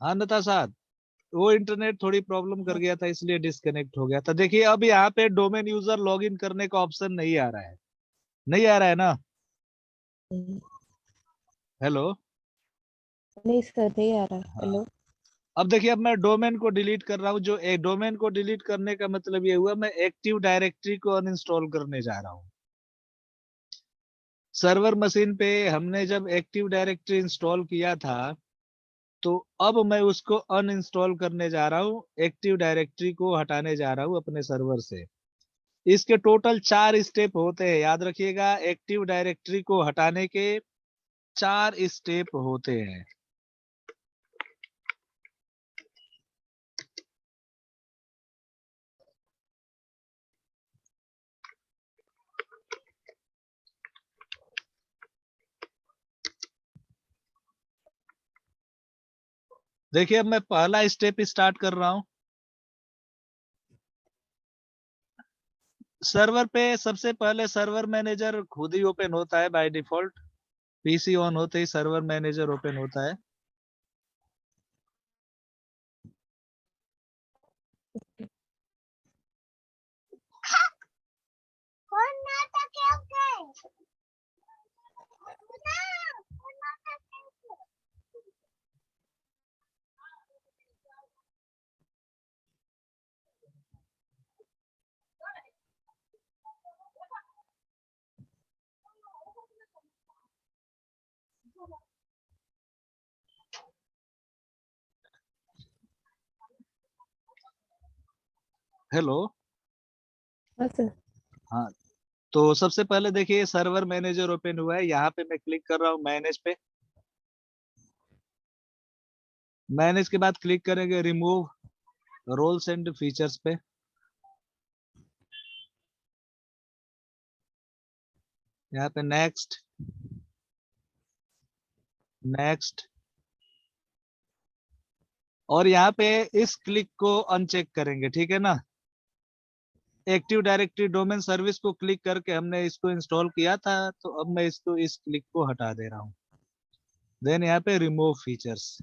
हाँ नताशा, वो इंटरनेट थोड़ी प्रॉब्लम कर गया था इसलिए डिस्कनेक्ट हो गया था। देखिए अब यहाँ पे डोमेन यूजर लॉगिन करने का ऑप्शन नहीं आ रहा है, नहीं आ रहा है ना? हेलो। नहीं सर, नहीं आ रहा। हाँ। हेलो। अब देखिए, अब मैं डोमेन को डिलीट कर रहा हूँ। जो एक डोमेन को डिलीट करने का मतलब ये हुआ, मैं एक्टिव डायरेक्टरी को अनइंस्टॉल करने जा रहा हूँ। सर्वर मशीन पे हमने जब एक्टिव डायरेक्टरी इंस्टॉल किया था, तो अब मैं उसको अनइंस्टॉल करने जा रहा हूँ, एक्टिव डायरेक्टरी को हटाने जा रहा हूँ अपने सर्वर से। इसके टोटल 4 स्टेप होते हैं, याद रखिएगा। एक्टिव डायरेक्टरी को हटाने के 4 स्टेप होते हैं। देखिए अब मैं पहला स्टेप स्टार्ट कर रहा हूँ। सर्वर पे सबसे पहले सर्वर मैनेजर खुद ही ओपन होता है बाय डिफॉल्ट। पीसी ऑन होते ही सर्वर मैनेजर ओपन होता है। हेलो। हाँ सर। हाँ, तो सबसे पहले देखिए सर्वर मैनेजर ओपन हुआ है। यहाँ पे मैं क्लिक कर रहा हूँ मैनेज पे। मैनेज के बाद क्लिक करेंगे रिमूव रोल्स एंड फीचर्स पे। यहाँ पे नेक्स्ट, नेक्स्ट, और यहाँ पे इस क्लिक को अनचेक करेंगे, ठीक है ना? एक्टिव डायरेक्टरी डोमेन सर्विस को क्लिक करके हमने इसको इंस्टॉल किया था, तो अब मैं इसको, इस क्लिक को हटा दे रहा हूँ। देन यहाँ पे रिमूव फीचर्स।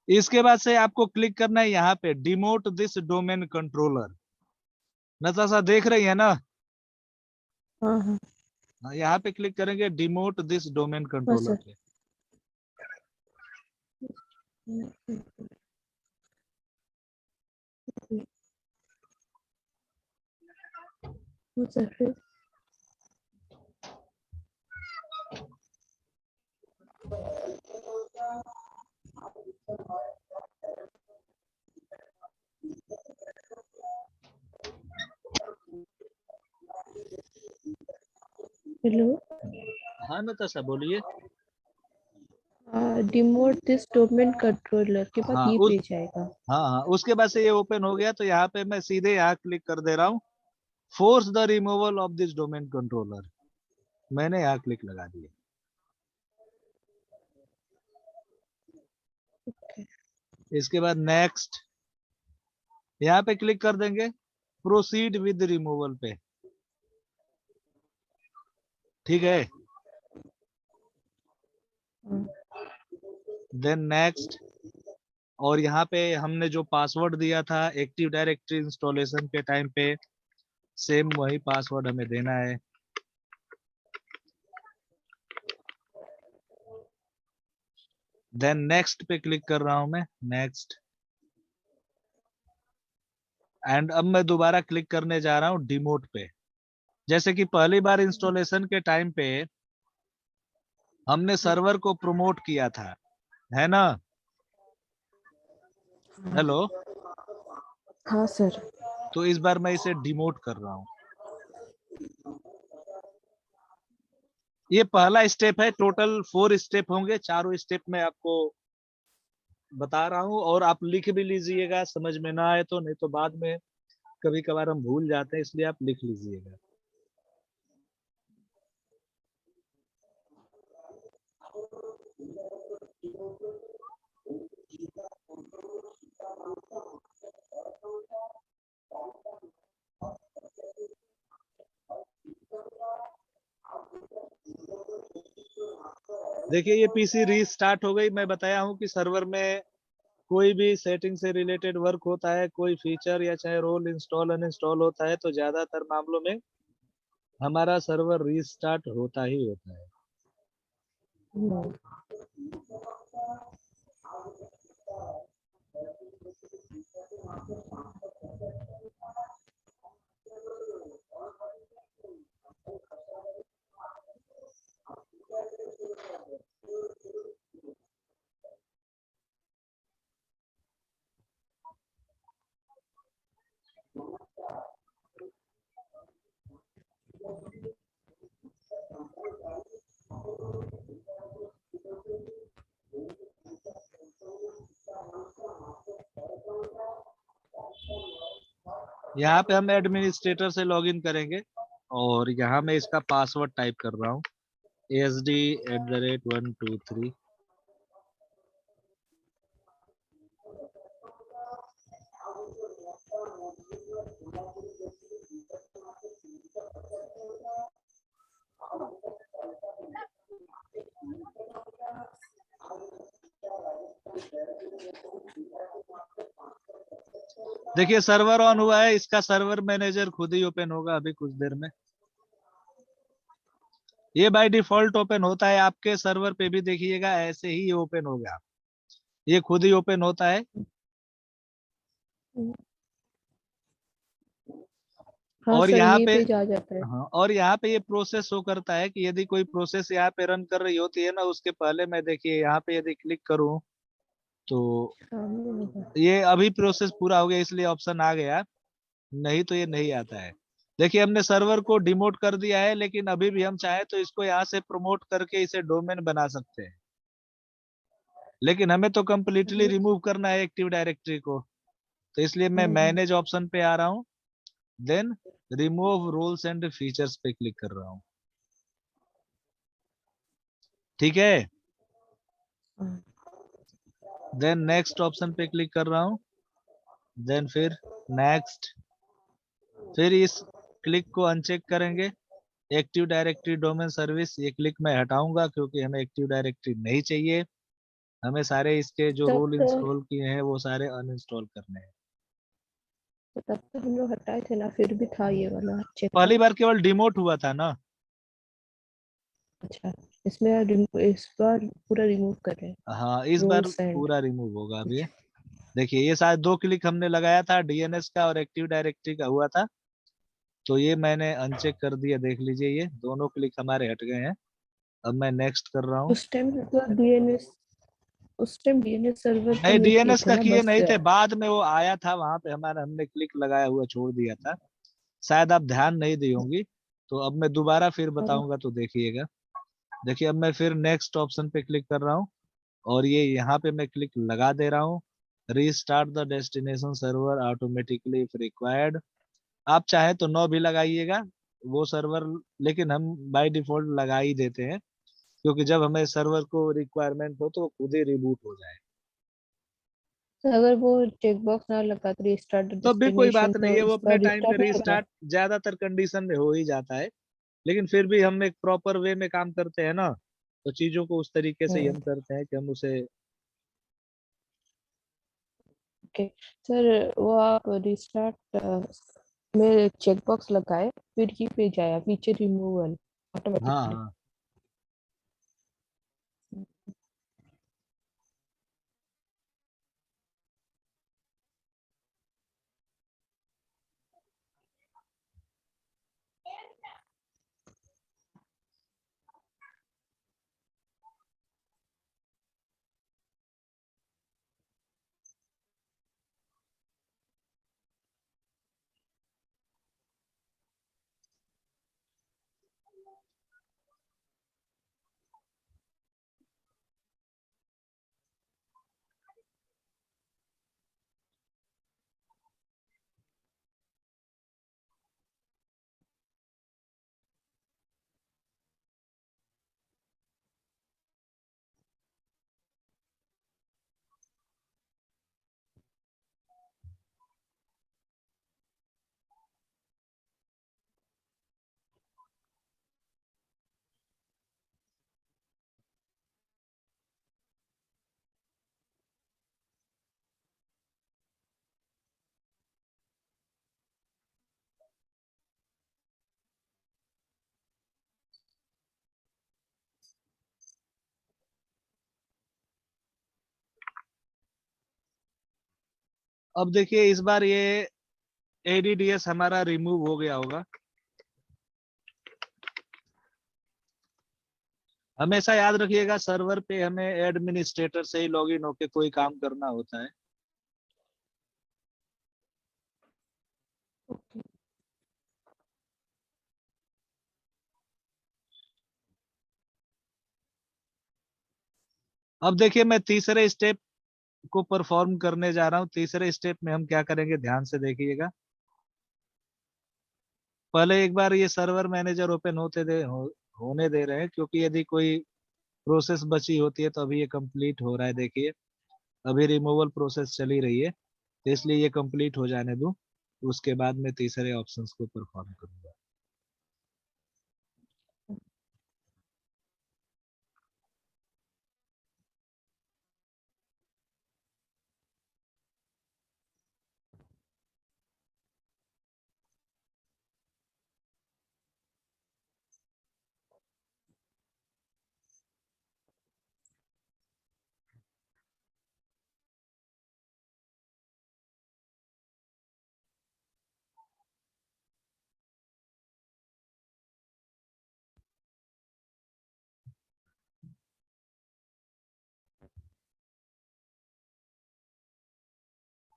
इसके बाद से आपको क्लिक करना है यहाँ पे demote this domain controller. Natasha देख रही है ना? हाँ हाँ। हाँ, यहाँ पे क्लिक करेंगे डिमोट दिस डोमेन हाँ कंट्रोलर सर। पे। हाँ सर, फिर हेलो। हाँ नताशा बोलिए। डिमोट दिस डोमेन कंट्रोलर के बाद हाँ ये उस पेज आएगा। हाँ हाँ, उसके बाद से ये ओपन हो गया, तो यहाँ पे मैं सीधे यहाँ क्लिक कर दे रहा हूँ, force the removal of this domain controller. मैंने यहाँ क्लिक लगा दिया। इसके बाद नेक्स्ट, यहाँ पे क्लिक कर देंगे, प्रोसीड विद रिमूवल पे। ठीक है। देन नेक्स्ट, और यहाँ पे हमने जो पासवर्ड दिया था एक्टिव डायरेक्टरी इंस्टॉलेशन के टाइम पे, सेम वही पासवर्ड हमें देना है। देन नेक्स्ट पे क्लिक कर रहा हूं मैं, नेक्स्ट। एंड अब मैं दोबारा क्लिक करने जा रहा हूँ डिमोट पे। जैसे कि पहली बार इंस्टॉलेशन के टाइम पे हमने सर्वर को प्रमोट किया था, है ना? हेलो। हाँ सर। तो इस बार मैं इसे डिमोट कर रहा हूँ। ये पहला स्टेप है, टोटल 4 स्टेप होंगे। चारों स्टेप में आपको बता रहा हूँ, और आप लिख भी लीजिएगा, समझ में ना आए तो। नहीं तो बाद में कभी कभार हम भूल जाते हैं, इसलिए आप लिख लीजिएगा। देखिए ये पीसी रीस्टार्ट हो गई। मैं बताया हूँ कि सर्वर में कोई भी सेटिंग से रिलेटेड वर्क होता है, कोई फीचर या चाहे रोल इंस्टॉल अनइंस्टॉल होता है, तो ज्यादातर मामलों में हमारा सर्वर रीस्टार्ट होता ही होता है। No. यहाँ पे हम एडमिनिस्ट्रेटर से लॉगिन करेंगे और यहाँ मैं इसका पासवर्ड टाइप कर रहा हूँ, ASD@123। देखिए सर्वर ऑन हुआ है, इसका सर्वर मैनेजर खुद ही ओपन होगा अभी कुछ देर में। ये बाय डिफॉल्ट ओपन होता है, आपके सर्वर पे भी देखिएगा ऐसे ही ओपन होगा, ये खुद ही ओपन होता है। हाँ और सर, यहाँ ये पे, पेज आ जाता है। हाँ, और यहाँ पे ये प्रोसेस शो करता है कि यदि कोई प्रोसेस यहाँ पे रन कर रही होती है ना, उसके पहले मैं देखिए यहाँ पे यदि क्लिक करूँ तो सामने होगा। ये अभी प्रोसेस पूरा हो गया इसलिए ऑप्शन आ गया, नहीं तो ये नहीं आता है। देखिए हमने सर्वर को डिमोट कर दिया है, लेकिन अभी भी हम चाहे तो इसको यहाँ से प्रमोट करके इसे डोमेन बना सकते हैं, लेकिन हमें तो कम्प्लीटली रिमूव करना है एक्टिव डायरेक्टरी को। तो इसलिए मैं मैनेज ऑप्शन पे आ रहा हूँ, then remove roles and features पे क्लिक कर रहा हूँ। ठीक है, देन नेक्स्ट ऑप्शन पे क्लिक कर रहा हूँ, देन फिर नेक्स्ट, फिर इस क्लिक को अनचेक करेंगे। एक्टिव डायरेक्टरी डोमेन सर्विस, ये क्लिक मैं हटाऊंगा क्योंकि हमें एक्टिव डायरेक्टरी नहीं चाहिए, हमें सारे इसके जो तब रोल तो इंस्टॉल किए हैं वो सारे अनइंस्टॉल करने हैं। तब तो हम लोग हटाए थे ना, फिर भी था ये वाला पहली चेकबॉक्स। बार केवल डिमोट हुआ था ना। अच्छा, इसमें इस बार पूरा रिमूव कर रहे हैं हाँ इस बार रोल्स एंड। पूरा रिमूव होगा अभी। देखिए ये शायद 2 क्लिक हमने लगाया था, डीएनएस का और एक्टिव डायरेक्टरी का हुआ था, तो ये मैंने अनचेक कर दिया, देख लीजिए ये दोनों क्लिक हमारे हट गए हैं। अब मैं नेक्स्ट कर रहा हूँ। उस टाइम तो डीएनएस उस टाइम डीएनएस सर्वर का नहीं नहीं किए डीएनएस थे का ना, किए बस। नहीं थे, बाद में वो आया था वहां पे हमारा, हमने क्लिक लगाया हुआ छोड़ दिया था, शायद आप ध्यान नहीं दी होंगी। तो अब मैं दोबारा फिर बताऊंगा तो देखिएगा। देखिए अब मैं फिर नेक्स्ट ऑप्शन पे क्लिक कर रहा हूँ और ये यहाँ पे मैं क्लिक लगा दे रहा हूँ, restart the destination server automatically if required. आप चाहे तो 9 भी लगाइएगा वो सर्वर, लेकिन हम बाय डिफॉल्ट लगा ही देते हैं क्योंकि जब हमें सर्वर को रिक्वायरमेंट हो तो वो खुद ही रिबूट हो जाए। तो अगर वो चेकबॉक्स ना लगा तो रिस्टार्ट तो भी कोई डेस्टिनेशन, बात नहीं तो है, वो इस अपने बार टाइम पे रिस्टार्ट नहीं होगा। रीस्टार्ट ज्यादातर कंडीशन में हो ही जाता है, लेकिन फिर भी हम एक प्रॉपर वे में काम करते हैं ना, तो चीजों को उस तरीके से ही हम करते हैं कि हम उसे। ओके सर, वो आप रिस्टार्ट में चेकबॉक्स लगाए, फिर ये पेज आया फीचर रिमूवल हाँ ऑटोमेटिकली। हाँ अब देखिए इस बार ये ADDS हमारा रिमूव हो गया होगा। हमेशा याद रखिएगा सर्वर पे हमें एडमिनिस्ट्रेटर से ही लॉगिन होके कोई काम करना होता है। ओके। अब देखिए मैं तीसरे स्टेप को परफॉर्म करने जा रहा हूँ। तीसरे स्टेप में हम क्या करेंगे, ध्यान से देखिएगा। पहले एक बार ये सर्वर मैनेजर ओपन होने दे रहे हैं, क्योंकि यदि कोई प्रोसेस बची होती है तो अभी ये कंप्लीट हो रहा है। देखिए अभी रिमूवल प्रोसेस चली रही है, तो इसलिए ये कंप्लीट हो जाने दूं, उसके बाद मैं तीसरे ऑप्शंस को परफॉर्म करूंगा।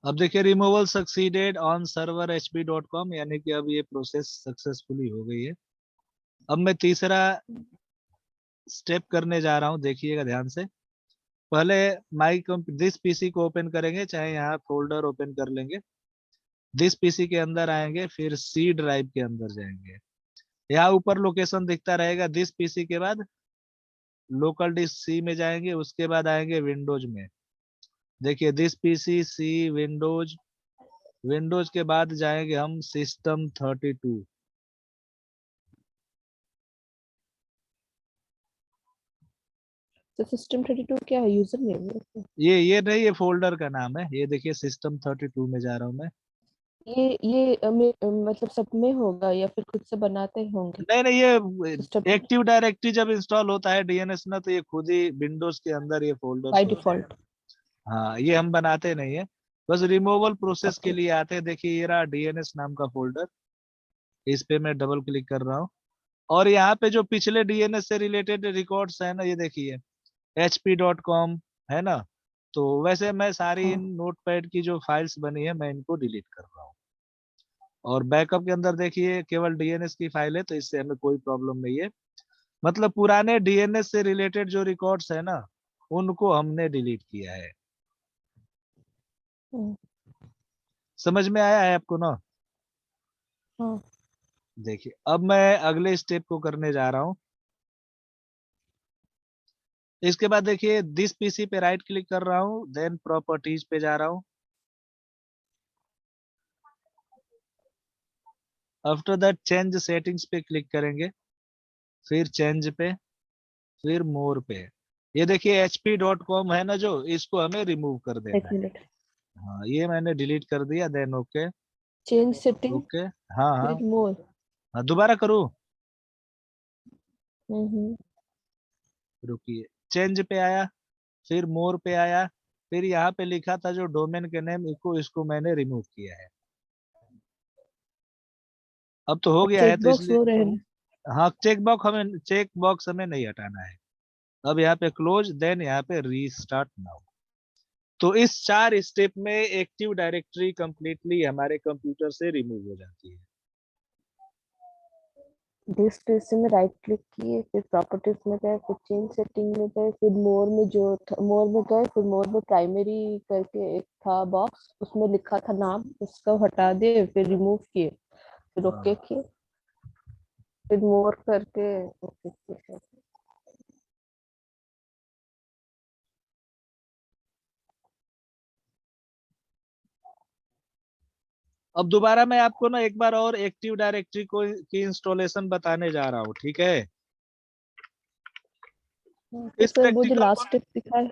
अब देखिए removal succeeded on server hp.com, यानी कि अब ये प्रोसेस सक्सेसफुली हो गई है। अब मैं तीसरा स्टेप करने जा रहा हूँ, देखिएगा ध्यान से। पहले दिस पीसी को ओपन करेंगे, चाहे यहाँ फोल्डर ओपन कर लेंगे। दिस पीसी के अंदर आएंगे, फिर सी ड्राइव के अंदर जाएंगे। यहाँ ऊपर लोकेशन दिखता रहेगा। दिस पीसी के बाद लोकल डिस्क सी में जाएंगे, उसके बाद आएंगे विंडोज में। देखिए this PC C Windows, Windows के बाद जाएंगे हम सिस्टम 32। तो सिस्टम 32 क्या है, यूजर नेम है? ये नहीं, ये फोल्डर का नाम है। ये देखिए सिस्टम 32 में जा रहा हूँ मैं। ये मतलब सब में होगा या फिर खुद से बनाते होंगे? नहीं नहीं, सिस्टम ये एक्टिव डायरेक्टरी जब इंस्टॉल होता है डीएनएस में, तो ये खुद ही विंडोज के अंदर ये फोल्डर्स बाय होते हैं। डिफॉल्ट? हाँ, ये हम बनाते नहीं है, बस रिमूवल प्रोसेस के ओके। लिए आते हैं। देखिए ये रहा डीएनएस नाम का फोल्डर, इस पे मैं डबल क्लिक कर रहा हूँ। और यहाँ पे जो पिछले डीएनएस से रिलेटेड रिकॉर्ड्स है ना, ये देखिए hp.com है ना। तो वैसे मैं सारी इन हाँ। नोटपैड की जो फाइल्स बनी है मैं इनको डिलीट कर रहा हूँ। और बैकअप के अंदर देखिए केवल डीएनएस की फाइल है, तो इससे हमें कोई प्रॉब्लम नहीं है। मतलब पुराने डीएनएस से रिलेटेड जो रिकॉर्ड्स है ना, उनको हमने डिलीट किया है। हम्म, समझ में आया है आपको ना? हाँ। देखिए अब मैं अगले स्टेप को करने जा रहा हूँ। इसके बाद देखिए दिस पीसी पे राइट क्लिक कर रहा हूँ, देन प्रॉपर्टीज पे जा रहा हूँ। आफ्टर दैट चेंज सेटिंग्स पे क्लिक करेंगे, फिर चेंज पे, फिर मोर पे। ये देखिए hp.com है ना, जो इसको हमें रिमूव कर एक देना है। मिनट। हाँ, ये मैंने डिलीट कर दिया, then okay. Change setting, okay. हाँ हाँ। फिर मोर। हाँ, दोबारा करूँ? हम्म। रुकिए, चेंज पे आया, फिर मोर पे आया, फिर यहाँ पे लिखा था जो डोमेन के नेम, इसको मैंने रिमूव किया है। अब तो हो गया है, चेक तो बॉक्स इसलिए वो रहे। हाँ, चेक बॉक्स हमें नहीं हटाना है। अब यहाँ पे क्लोज, देन यहाँ पे रीस्टार्ट नाउ। तो इस 4 स्टेप में एक्टिव डायरेक्टरी कंप्लीटली हमारे कंप्यूटर से रिमूव हो जाती है। डिस्क पीसी में राइट क्लिक किए, फिर प्रॉपर्टीज में गए, फिर चेंज सेटिंग में गए, फिर मोर में मोर में गए, फिर मोर में प्राइमरी करके एक था बॉक्स, उसमें लिखा था नाम, उसको हटा दिए, फिर रिमूव किए, फिर ओके हाँ। किए, फिर मोर करके ओके किए। अब दोबारा मैं आपको ना एक बार और एक्टिव डायरेक्टरी को की इंस्टॉलेशन बताने जा रहा हूँ, ठीक है? तो इस सर वो जो प्रैक्टिकल को लास्ट स्टेप दिखा है,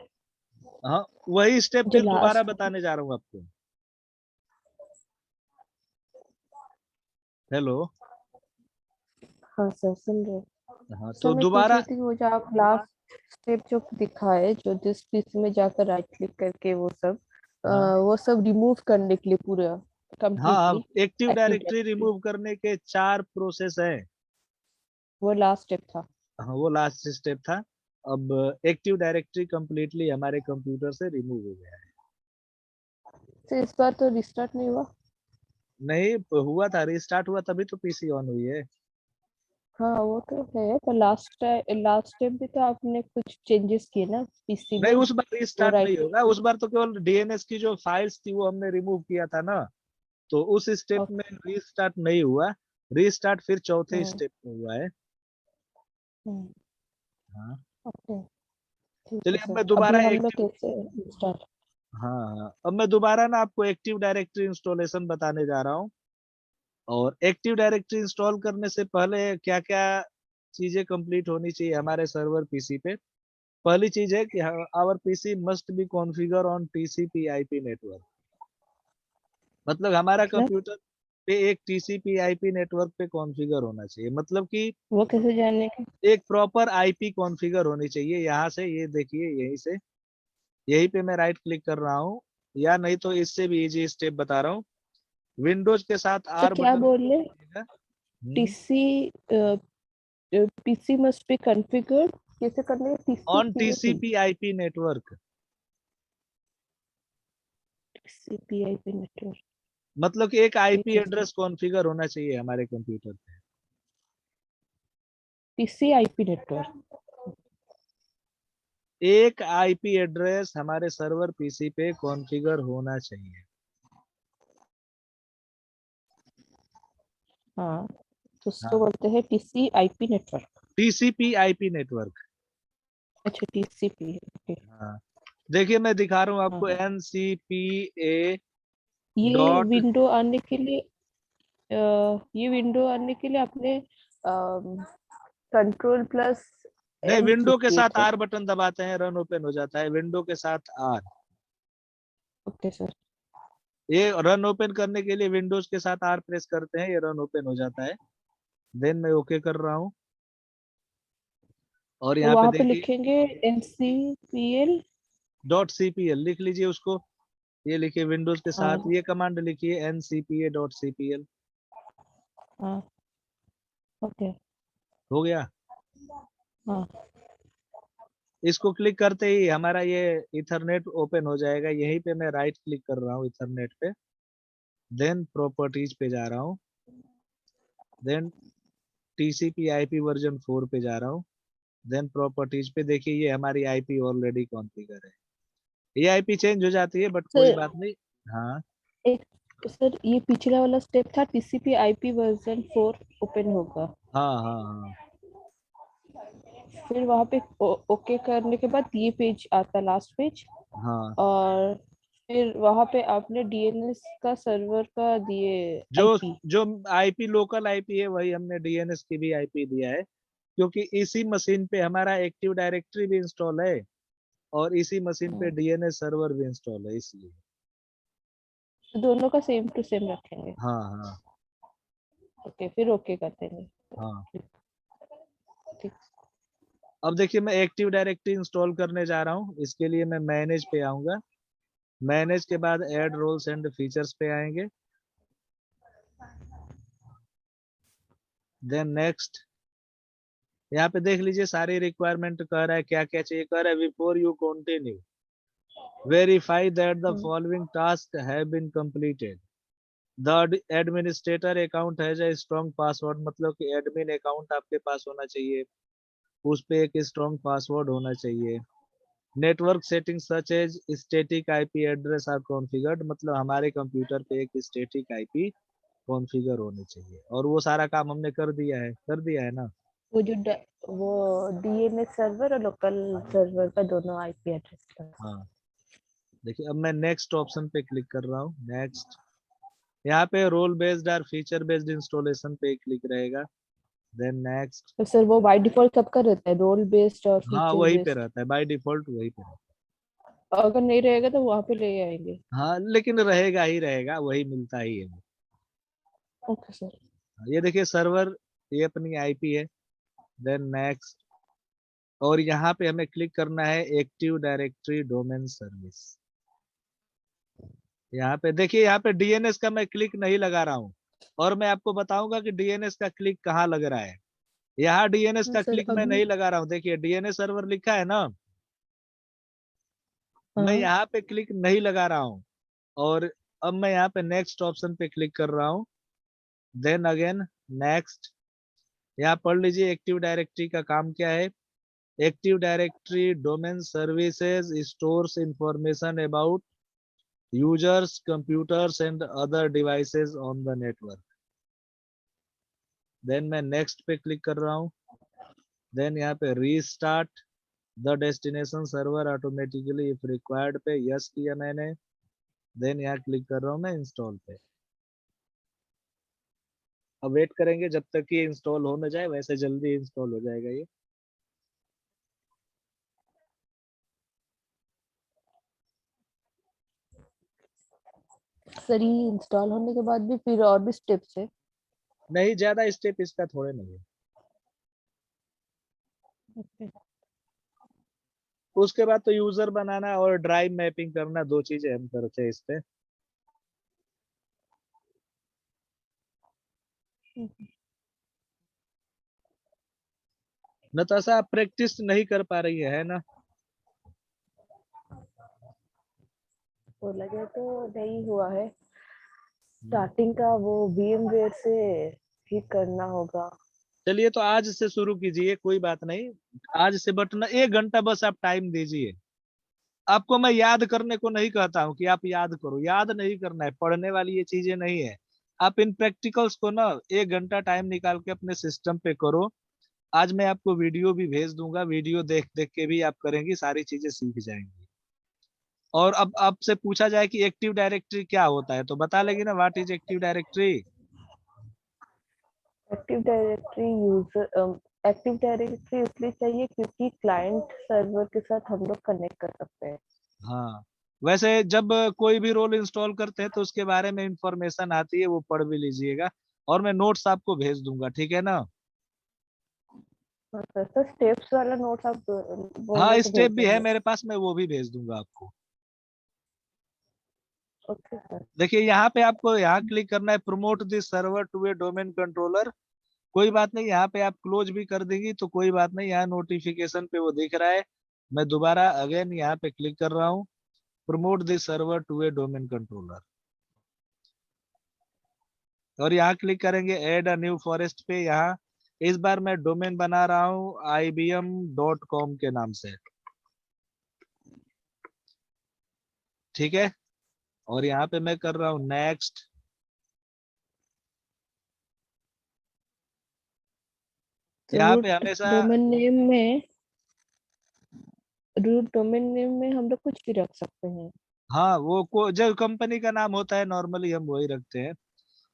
हाँ, वही स्टेप जो फिर दोबारा लास्ट। बताने जा रहा हूँ आपको। हेलो। हाँ सर, सुन रहे हैं। हाँ सर तो मैं पूछ दोबारा, रही थी कि वो जो आप लास्ट स्टेप जो दिखा है, जो जिस पीसी में जाकर राइट क्लिक करके वो सब, हाँ वो सब रिमूव करने के लिए पूरा हाँ, completely active active directory directory, remove करने के 4 प्रोसेस है। वो लास्ट स्टेप था। हाँ, वो लास्ट स्टेप था। अब एक्टिव डायरेक्टरी कंप्लीटली हमारे कंप्यूटर से रिमूव हो गया है। तो इस बार तो रिस्टार्ट नहीं हुआ। नहीं हुआ था, रिस्टार्ट हुआ तभी तो पीसी ऑन हुई है। हाँ वो तो है, पर लास्ट टाइम भी तो आपने कुछ चेंजेस किए ना पीसी नहीं, में। उस बार वो रिस्टार्ट नहीं राइट। होगा, उस बार तो केवल डीएनएस की जो फाइल्स थी वो हमने रिमूव किया था ना, तो उस स्टेप में रीस्टार्ट नहीं हुआ। रीस्टार्ट फिर चौथे स्टेप में हुआ है। हाँ, ओके, ठीक है चलिए अब सर। मैं अभी दोबारा हम लोग एक्टिव, कैसे स्टार्ट। हाँ हाँ, अब मैं दोबारा ना आपको एक्टिव डायरेक्टरी इंस्टॉलेशन बताने जा रहा हूँ। और एक्टिव डायरेक्टरी इंस्टॉल करने से पहले क्या क्या चीजें कंप्लीट होनी चाहिए हमारे सर्वर पीसी पे। पहली चीज है कि our PC must be configure on TCP IP network. मतलब हमारा मतलब कंप्यूटर पे एक टीसीपी आईपी नेटवर्क पे कॉन्फ़िगर होना चाहिए, मतलब कि वो कैसे जानने का। एक प्रॉपर आईपी कॉन्फ़िगर होनी चाहिए। यहाँ से ये देखिए, यहीं से, यहीं पे मैं राइट क्लिक कर रहा हूँ, या नहीं तो इससे भी इजी स्टेप बता रहा हूँ। विंडोज के साथ सर आर क्या बटन बोल रहे। दबाइएगा। TC PC must be configured, कैसे करने है on TCP IP. TCP IP network, TCP IP network. मतलब कि एक ठीक आईपी है सर। एड्रेस कॉन्फ़िगर होना चाहिए हमारे कंप्यूटर पे। टीसीआईपी नेटवर्क। एक आईपी एड्रेस हमारे सर्वर पीसी पे कॉन्फ़िगर होना चाहिए। हाँ, तो उसको हाँ, बोलते हैं टीसीआईपी नेटवर्क। TCP IP network. अच्छा टीसीपी, ओके। हाँ, देखिए मैं दिखा रहा हूँ हाँ आपको, हाँ। NCPA ये डॉट, विंडो आने के लिए ये विंडो आने के लिए आपने कंट्रोल प्लस नहीं, एन विंडो क्लिक के किए साथ थे। आर बटन दबाते हैं, रन ओपन हो जाता है, विंडो के साथ आर। Okay sir. ये रन ओपन करने के लिए विंडोज के साथ आर प्रेस करते हैं, ये रन ओपन हो जाता है। देन मैं ओके कर रहा हूँ, और तो यहाँ पे वहां पे देखिए लिखेंगे NCPL। .cpl लिख लीजिए उसको। ये लिखिए विंडोज के साथ, हाँ ये कमांड लिखिए NCPA.cpl। हाँ। ओके। हो गया। हाँ इसको क्लिक करते ही हमारा ये इथरनेट ओपन हो जाएगा। यहीं पे मैं राइट क्लिक कर रहा हूँ इथरनेट पे, देन प्रॉपर्टीज पे जा रहा हूँ, देन टीसीपी आईपी वर्जन 4 पे जा रहा हूँ, देन प्रॉपर्टीज पे देखिए ये हमारी आईपी ऑलरेडी कॉन्फ़िगर है। ये आईपी चेंज हो जाती है बट कोई सर। बात नहीं। हाँ एक सर, ये पिछला वाला स्टेप था TCP/IP वर्जन 4 ओपन होगा। हाँ हाँ हाँ फिर वहां पे ओके करने के बाद ये पेज आता, लास्ट पेज। हाँ। और फिर वहां पे आपने डीएनएस का सर्वर का दिए जो आईपी। जो आईपी लोकल आईपी है वही हमने डीएनएस की भी आईपी दिया है, क्योंकि इसी मशीन पे हमारा एक्टिव डायरेक्टरी भी इंस्टॉल है, और इसी मशीन पे डीएनएस सर्वर भी इंस्टॉल है, इसलिए। दोनों का सेम टू सेम रखेंगे। हाँ हाँ ओके, फिर ओके कर देंगे। हाँ। ठीक। अब देखिए मैं एक्टिव डायरेक्टरी इंस्टॉल करने जा रहा हूँ, इसके लिए मैं मैनेज पे आऊंगा। मैनेज के बाद ऐड रोल्स एंड फीचर्स पे आएंगे, देन नेक्स्ट। यहाँ पे देख लीजिए सारी रिक्वायरमेंट कह रहा है, क्या क्या चाहिए कह रहा है। Before you continue verify that the following task have been completed. The administrator account has a strong password, मतलब कि एडमिन अकाउंट आपके पास होना चाहिए, उस पे एक स्ट्रॉन्ग पासवर्ड होना चाहिए। Network setting such as static IP address are configured, मतलब हमारे कंप्यूटर पे एक स्टैटिक आईपी कॉन्फ़िगर होनी चाहिए, और वो सारा काम हमने कर दिया है, कर दिया है ना। वो जो वो डीएनएस सर्वर और लोकल सर्वर का दोनों आईपी एड्रेस था। हाँ, देखिए अब मैं नेक्स्ट ऑप्शन पे क्लिक कर रहा हूँ, नेक्स्ट। यहाँ पे रोल बेस्ड और फीचर बेस्ड इंस्टॉलेशन पे क्लिक रहेगा, देन नेक्स्ट। तो सर वो बाय डिफॉल्ट सबका रहता है, रोल बेस्ड और हाँ फीचर वही पे बेस्ड। रहता है, बाय डिफॉल्ट वही पे रहता अगर नहीं रहेगा तो वहां पे ले आएंगे। है। हाँ लेकिन रहेगा ही रहेगा, वही मिलता ही है। Okay sir. ये देखिए सर्वर, ये अपनी आईपी है, देन नेक्स्ट। और यहाँ पे हमें क्लिक करना है एक्टिव डायरेक्टरी डोमेन सर्विस। यहाँ पे देखिए, यहाँ पे डीएनएस का मैं क्लिक नहीं लगा रहा हूँ, और मैं आपको बताऊंगा कि डीएनएस का क्लिक कहाँ लग रहा है। यहाँ डीएनएस हाँ का सर, क्लिक मैं अभी नहीं लगा रहा हूँ, देखिए डीएनएस सर्वर लिखा है ना, मैं हाँ यहाँ पे क्लिक नहीं लगा रहा हूँ। और अब मैं यहाँ पे नेक्स्ट ऑप्शन पे क्लिक कर रहा हूँ, देन अगेन नेक्स्ट। यहाँ पढ़ लीजिए एक्टिव डायरेक्टरी का काम क्या है। Active directory domain services stores information about users computers and other devices on the network. Then मैं नेक्स्ट पे क्लिक कर रहा हूँ, देन यहाँ पे restart the destination server automatically if required पे यस किया मैंने। देन यहाँ क्लिक कर रहा हूँ मैं इंस्टॉल पे। अब वेट करेंगे जब तक ये इंस्टॉल हो न जाए, वैसे जल्दी इंस्टॉल हो जाएगा ये। सर, ये इंस्टॉल होने के बाद भी फिर और भी स्टेप्स है? नहीं, ज्यादा स्टेप इसका थोड़े नहीं है। Okay. उसके बाद तो यूजर बनाना और ड्राइव मैपिंग करना, दो चीजें हम करते हैं इस पे। नताशा, आप प्रैक्टिस नहीं कर पा रही है ना? तो लगे तो नहीं हुआ है। स्टार्टिंग का वो VMware से ही करना होगा। चलिए, तो आज से शुरू कीजिए, कोई बात नहीं। आज से बटन 1 घंटा बस आप टाइम दीजिए। आपको मैं याद करने को नहीं कहता हूँ कि आप याद करो, याद नहीं करना है, पढ़ने वाली ये चीजें नहीं है। आप इन प्रैक्टिकल्स को ना 1 घंटा टाइम निकाल के अपने सिस्टम पे करो। आज मैं आपको वीडियो भी भेज दूंगा, वीडियो देख देख के भी आप करेंगी, सारी चीजें सीख जाएंगी। और अब आपसे पूछा जाए कि एक्टिव डायरेक्टरी क्या होता है, तो बता लेगी ना what is active directory. Active directory active directory इसलिए चाहिए क्योंकि क्लाइंट सर्वर के साथ हम लोग कनेक्ट कर सकते हैं। हाँ, वैसे जब कोई भी रोल इंस्टॉल करते हैं तो उसके बारे में इंफॉर्मेशन आती है, वो पढ़ भी लीजिएगा। और मैं नोट्स आपको भेज दूंगा, ठीक है ना? हाँ सर, तो स्टेप्स वाला नोट्स आप बोल रहे हाँ, तो स्टेप भेज भी है देंगे। मेरे पास, मैं वो भी भेज दूंगा आपको। Okay sir. देखिए, यहाँ पे आपको यहाँ क्लिक करना है, promote this server to a domain controller. कोई बात नहीं, यहाँ पे आप क्लोज भी कर देंगी तो कोई बात नहीं, यहाँ नोटिफिकेशन पे वो दिख रहा है। मैं दोबारा अगेन यहाँ पे क्लिक कर रहा हूँ, promote this server to a domain controller. और यहाँ क्लिक करेंगे ऐड अ न्यू फॉरेस्ट पे। यहाँ इस बार मैं डोमेन बना रहा हूँ ibm.com के नाम से, ठीक है। और यहाँ पे मैं कर रहा हूँ नेक्स्ट। तो यहाँ पे हमेशा, रूट डोमेन नेम में हम लोग कुछ भी रख सकते हैं। हाँ, वो जो कंपनी का नाम होता है नॉर्मली हम वही रखते हैं।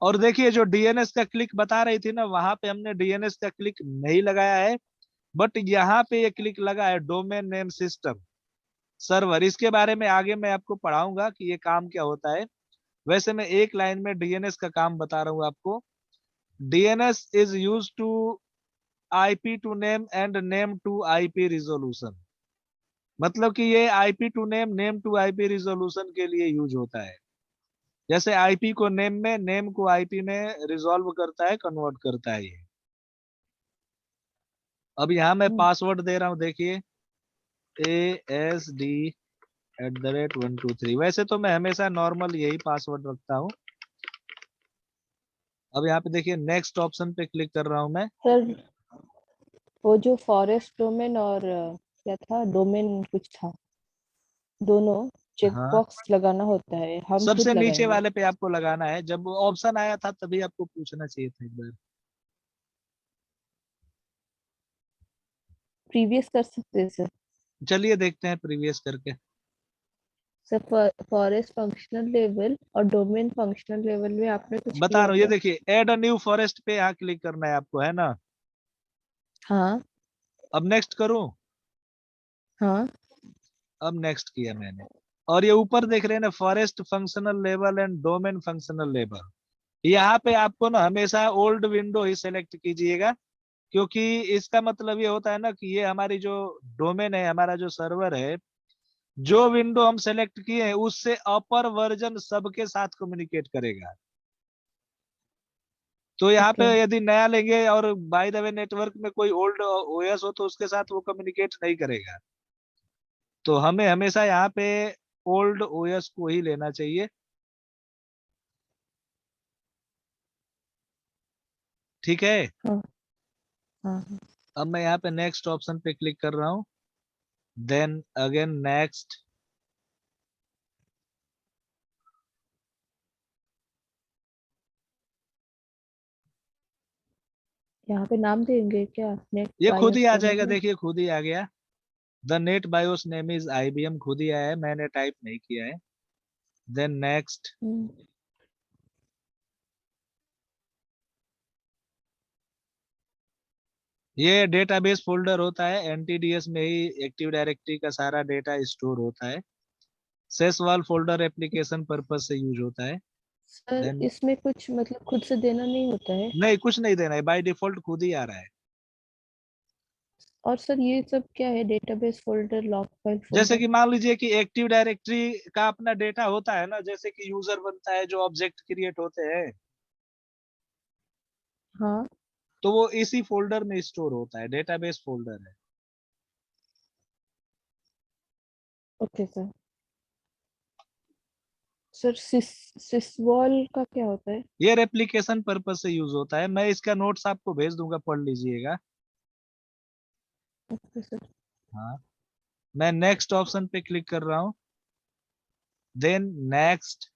और देखिए, जो डीएनएस का क्लिक बता रही थी ना, वहां पे हमने डीएनएस का क्लिक नहीं लगाया है, बट यहाँ पे ये क्लिक लगा है, डोमेन नेम सिस्टम सर्वर। इसके बारे में आगे मैं आपको पढ़ाऊंगा कि ये काम क्या होता है। वैसे मैं एक लाइन में डीएनएस का काम बता रहा हूँ आपको। DNS is use to IP to name and name to IP resolution. मतलब कि ये IP to name, name to IP resolution के लिए यूज होता है। जैसे आईपी को नेम में, नेम को आईपी में रिजॉल्व करता है, कन्वर्ट करता है ये। अब यहाँ मैं पासवर्ड दे रहा हूँ, देखिए ASD@123। वैसे तो मैं हमेशा नॉर्मल यही पासवर्ड रखता हूँ। अब यहाँ पे देखिए नेक्स्ट ऑप्शन पे क्लिक कर रहा हूँ मैं। सर, वो जो फॉरेस्ट डोमेन और क्या था, डोमेन कुछ था, दोनों चेक हाँ, बॉक्स लगाना होता है, हम खुद सबसे नीचे लगाएंगे? वाले पे आपको लगाना है, जब ऑप्शन आया था तभी आपको पूछना चाहिए था एक बार। प्रीवियस कर सकते हैं सर? चलिए देखते हैं प्रीवियस करके। सर, फॉरेस्ट फंक्शनल लेवल और डोमेन फंक्शनल लेवल में आपने कुछ बता किया रहा हूँ, ये क्या? देखिए ऐड अ न्यू फॉरेस्ट पे यहाँ क्लिक करना है आपको, है ना? हाँ अब नेक्स्ट करूँ? हाँ। अब नेक्स्ट किया मैंने। और ये ऊपर देख रहे हैं ना, forest functional level and domain functional level. यहाँ पे आपको ना हमेशा ओल्ड विंडो ही सेलेक्ट कीजिएगा, क्योंकि इसका मतलब ये होता है ना कि ये हमारी जो डोमेन है, हमारा जो सर्वर है, जो विंडो हम सेलेक्ट किए हैं उससे अपर वर्जन सबके साथ कम्युनिकेट करेगा। तो यहाँ पे ओके। यदि नया लेंगे और बाय द वे नेटवर्क में कोई ओल्ड ओएस हो तो उसके साथ वो कम्युनिकेट नहीं करेगा। तो हमें हमेशा यहाँ पे ओल्ड ओएस को ही लेना चाहिए। ठीक है। हाँ हाँ हाँ। अब मैं यहाँ पे नेक्स्ट ऑप्शन पे क्लिक कर रहा हूँ, देन अगेन नेक्स्ट। यहाँ पे नाम देंगे क्या, नेट ये खुद ही बायोस आ का जाएगा, नेम है? देखिए खुद ही आ गया। The net BIOS name is IBM, खुद ही आया है, मैंने टाइप नहीं किया है। Then next. हम्म। ये डेटाबेस फोल्डर होता है, एनटीडीएस में ही एक्टिव डायरेक्टरी का सारा डेटा स्टोर होता है। सेसवाल फोल्डर एप्लीकेशन पर्पज से यूज होता है। सर देन इसमें कुछ मतलब खुद से देना नहीं होता है? नहीं, कुछ नहीं देना है, बाय डिफॉल्ट खुद ही आ रहा है। और सर ये सब क्या है, डेटाबेस फोल्डर, लॉग फाइल जैसे फोल्डर? कि मान लीजिए कि एक्टिव डायरेक्टरी का अपना डेटा होता है ना, जैसे कि यूजर बनता है, जो ऑब्जेक्ट क्रिएट होते हैं, हाँ। तो वो इसी फोल्डर में स्टोर होता है, डेटाबेस फोल्डर है। Okay sir. सर सिसवॉल का क्या होता है? ये रेप्लिकेशन पर्पज से यूज होता है, मैं इसका नोट्स आपको भेज दूंगा, पढ़ लीजिएगा। Okay sir. हाँ। मैं नेक्स्ट ऑप्शन पे क्लिक कर रहा हूँ, देन नेक्स्ट।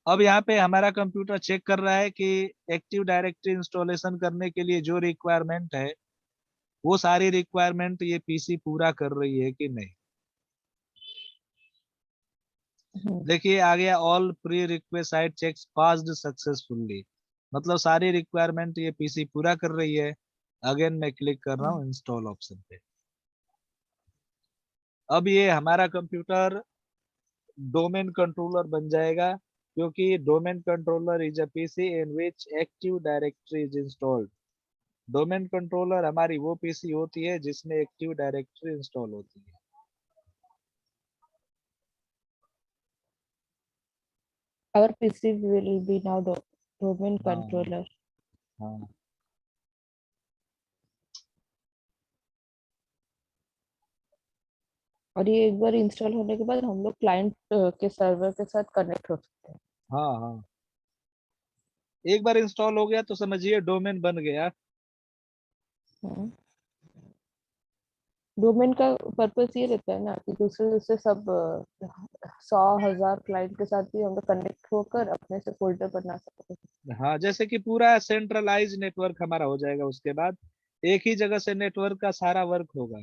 अब यहाँ पे हमारा कंप्यूटर चेक कर रहा है कि एक्टिव डायरेक्टरी इंस्टॉलेशन करने के लिए जो रिक्वायरमेंट है वो सारी रिक्वायरमेंट ये पीसी पूरा कर रही है कि नहीं। हम्म। देखिए आ गया, all prerequisite checks passed successfully, मतलब सारी रिक्वायरमेंट ये पीसी पूरा कर रही है। अगेन मैं क्लिक कर रहा हम्म। हूँ इंस्टॉल ऑप्शन पे। अब ये हमारा कंप्यूटर डोमेन कंट्रोलर बन जाएगा, क्योंकि domain controller is a PC in which active directory is installed. Domain controller हमारी वो पीसी होती है जिसमें एक्टिव डायरेक्टरी इंस्टॉल होती है। Our PC will be now domain हाँ हाँ controller. हाँ। और ये एक बार इंस्टॉल होने के बाद हम लोग क्लाइंट के सर्वर के साथ कनेक्ट हो सकते हैं। हाँ हाँ, एक बार इंस्टॉल हो गया तो समझिए डोमेन बन गया। डोमेन का पर्पस ये रहता है ना कि दूसरे दूसरे सब 100,000 क्लाइंट के साथ भी हम लोग कनेक्ट होकर अपने से फोल्डर बना सकते हैं। हाँ, जैसे कि पूरा सेंट्रलाइज नेटवर्क हमारा हो जाएगा, उसके बाद एक ही जगह से नेटवर्क का सारा वर्क होगा।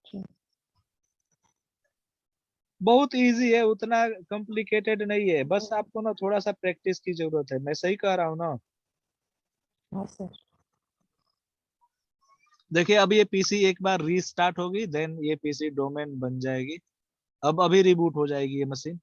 जी। बहुत इजी है, उतना कॉम्प्लिकेटेड नहीं है, बस आपको ना थोड़ा सा प्रैक्टिस की जरूरत है, मैं सही कह रहा हूँ ना। हाँ सर। देखिए अब ये पीसी एक बार रीस्टार्ट होगी, देन ये पीसी डोमेन बन जाएगी। अब अभी रिबूट हो जाएगी ये मशीन।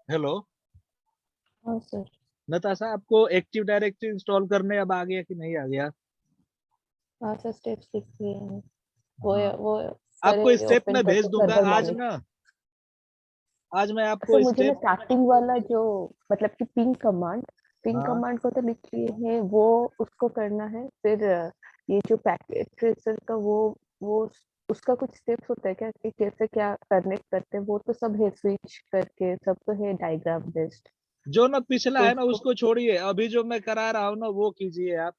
हेलो हाँ सर। नताशा, आपको एक्टिव डायरेक्टरी इंस्टॉल करने अब आ गया कि नहीं आ गया? हाँ सर, स्टेप्स लिख दिए हैं। हाँ, वो आपको करेंगे स्टेप ओपन मैं भेज करके दूंगा सर्वर आज मैनेज। ना। आज मैं सर आपको मुझे ना स्टेप। स्टार्टिंग वाला जो, मतलब कि पिंग हाँ, कमांड को तो लिख लिए हैं, वो उसको करना है। फिर ये जो पैकेट ट्रेसर का वो उसका कुछ स्टेप्स होता है क्या कि कैसे क्या कनेक्ट करते हैं? वो तो सब है, स्विच करके सब तो है डायग्राम बेस्ड। जो ना पिछला तो है ना उसको, उसको छोड़िए, अभी जो मैं करा रहा हूँ ना वो कीजिए आप।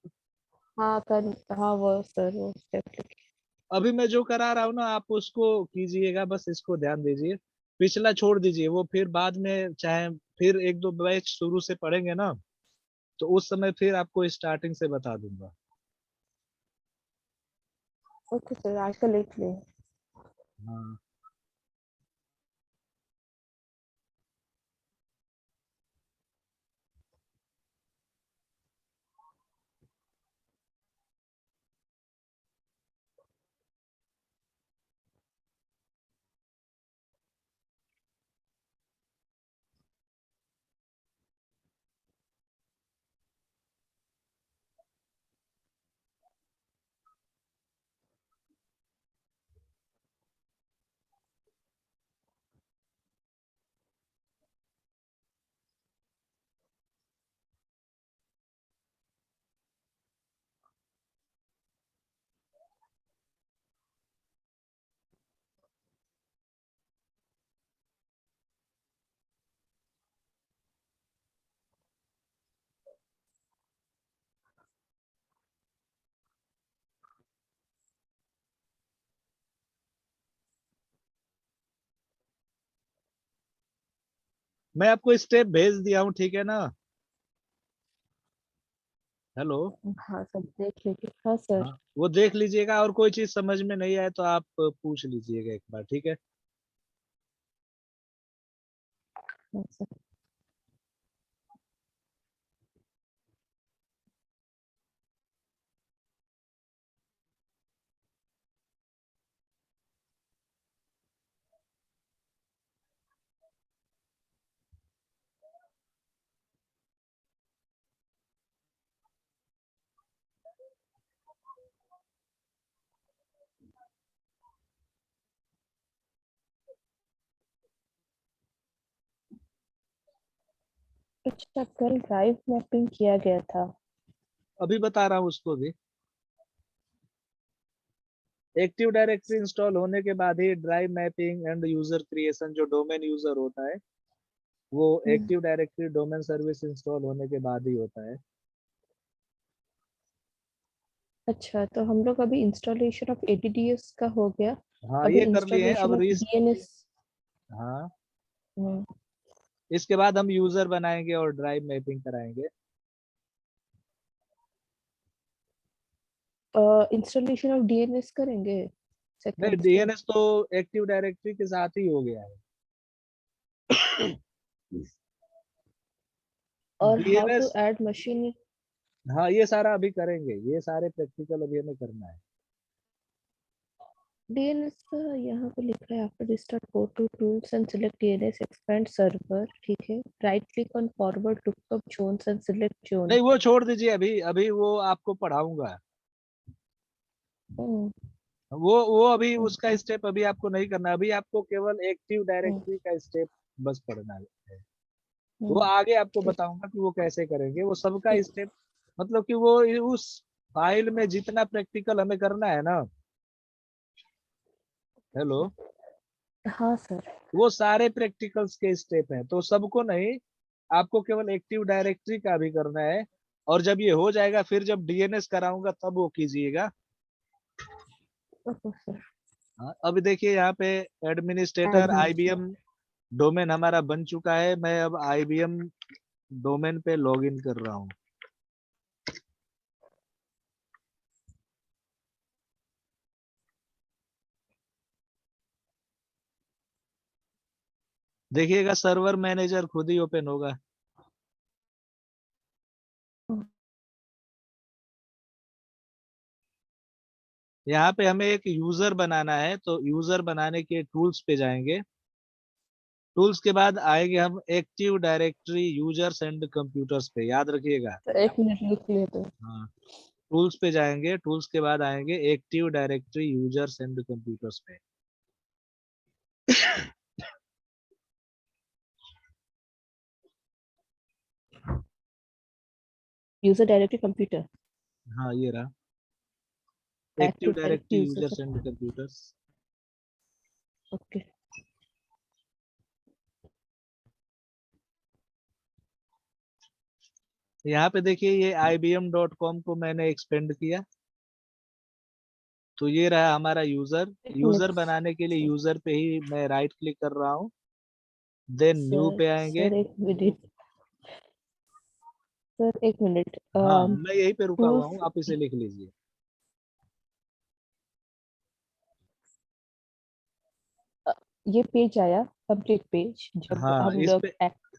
हाँ कर, हाँ वो सर वो स्टेप लिखिए। अभी मैं जो करा रहा हूँ ना आप उसको कीजिएगा, बस इसको ध्यान दीजिए। पिछला छोड़ दीजिए, वो फिर बाद में चाहे फिर एक दो बैच शुरू से पढ़ेंगे ना, तो उस समय फिर आपको स्टार्टिंग से बता दूंगा। ओके सर, आज का लिख लिए। हाँ, मैं आपको स्टेप भेज दिया हूँ, ठीक है ना? हेलो। हाँ सर देख लीजिए, हाँ सर। हाँ, वो देख लीजिएगा, और कोई चीज समझ में नहीं आए तो आप पूछ लीजिएगा एक बार, ठीक है? हाँ सर। अच्छा, कल ड्राइव मैपिंग किया गया था। अभी बता रहा हूँ उसको भी। एक्टिव डायरेक्टरी इंस्टॉल होने के बाद ही drive mapping and user creation, जो डोमेन यूजर होता है, वो hmm, active directory domain service install होने के बाद ही होता है। अच्छा, तो हम लोग अभी इंस्टॉलेशन ऑफ एडीडीएस का हो गया। हाँ, अभी ये कर लिए हैं अब इंस्टॉलेशन ऑफ रीस। डीएनएस। हाँ, इसके बाद हम यूजर बनाएंगे और ड्राइव मैपिंग कराएंगे। इंस्टॉलेशन ऑफ डीएनएस करेंगे नहीं, सेकंड स्टेप। डीएनएस तो एक्टिव डायरेक्टरी के साथ ही हो गया है। और how to DNS, add machine. हाँ ये सारा अभी करेंगे, ये सारे प्रैक्टिकल अभी हमें करना है। डीएनएस का यहाँ पे लिखा है, after restart go to tools and select DNS expand server, ठीक है। Right click on forward lookup zones and select zone. नहीं, वो छोड़ दीजिए, अभी अभी वो आपको पढ़ाऊंगा। वो अभी उसका स्टेप अभी आपको नहीं करना, अभी आपको केवल एक्टिव डायरेक्टरी का स्टेप बस पढ़ना है। वो आगे आपको ठीक। बताऊंगा कि वो कैसे करेंगे, वो सबका ठीक। स्टेप। मतलब कि वो उस फाइल में जितना प्रैक्टिकल हमें करना है ना। हेलो। हाँ सर। वो सारे प्रैक्टिकल्स के स्टेप हैं, तो सबको नहीं, आपको केवल एक्टिव डायरेक्टरी का भी करना है। और जब ये हो जाएगा फिर जब डीएनएस कराऊंगा तब वो कीजिएगा। Okay sir. हाँ, अभी देखिए यहाँ पे एडमिनिस्ट्रेटर एडमिन। आईबीएम डोमेन हमारा बन चुका है, मैं अब आईबीएम डोमेन पे लॉगिन कर रहा हूँ। देखिएगा सर्वर मैनेजर खुद ही ओपन होगा। यहाँ पे हमें एक यूजर बनाना है, तो यूजर बनाने के टूल्स पे जाएंगे। टूल्स के बाद आएंगे हम active directory users and computers पे, याद रखिएगा। सर 1 मिनट लिख लिए तो। हाँ, टूल्स पे जाएंगे, टूल्स के बाद आएंगे active directory users and computers पे। यूजर डायरेक्टरी कंप्यूटर, हाँ ये रहा, active active directory directory users user. And computers. Okay. यहाँ पे देखिए ये ibm.com को मैंने एक्सपेंड किया, तो ये रहा हमारा यूजर। 1 यूजर मिनट बनाने के लिए यूजर पे ही मैं राइट क्लिक कर रहा हूँ, देन न्यू सर। पे आएंगे। Sir 1 minute, sir 1 minute. हाँ मैं यहीं पे रुका हुआ टूल्स, हूँ, आप इसे लिख लीजिए। ये पेज आया कंप्लीट पेज जब हाँ हम इस लोग पे,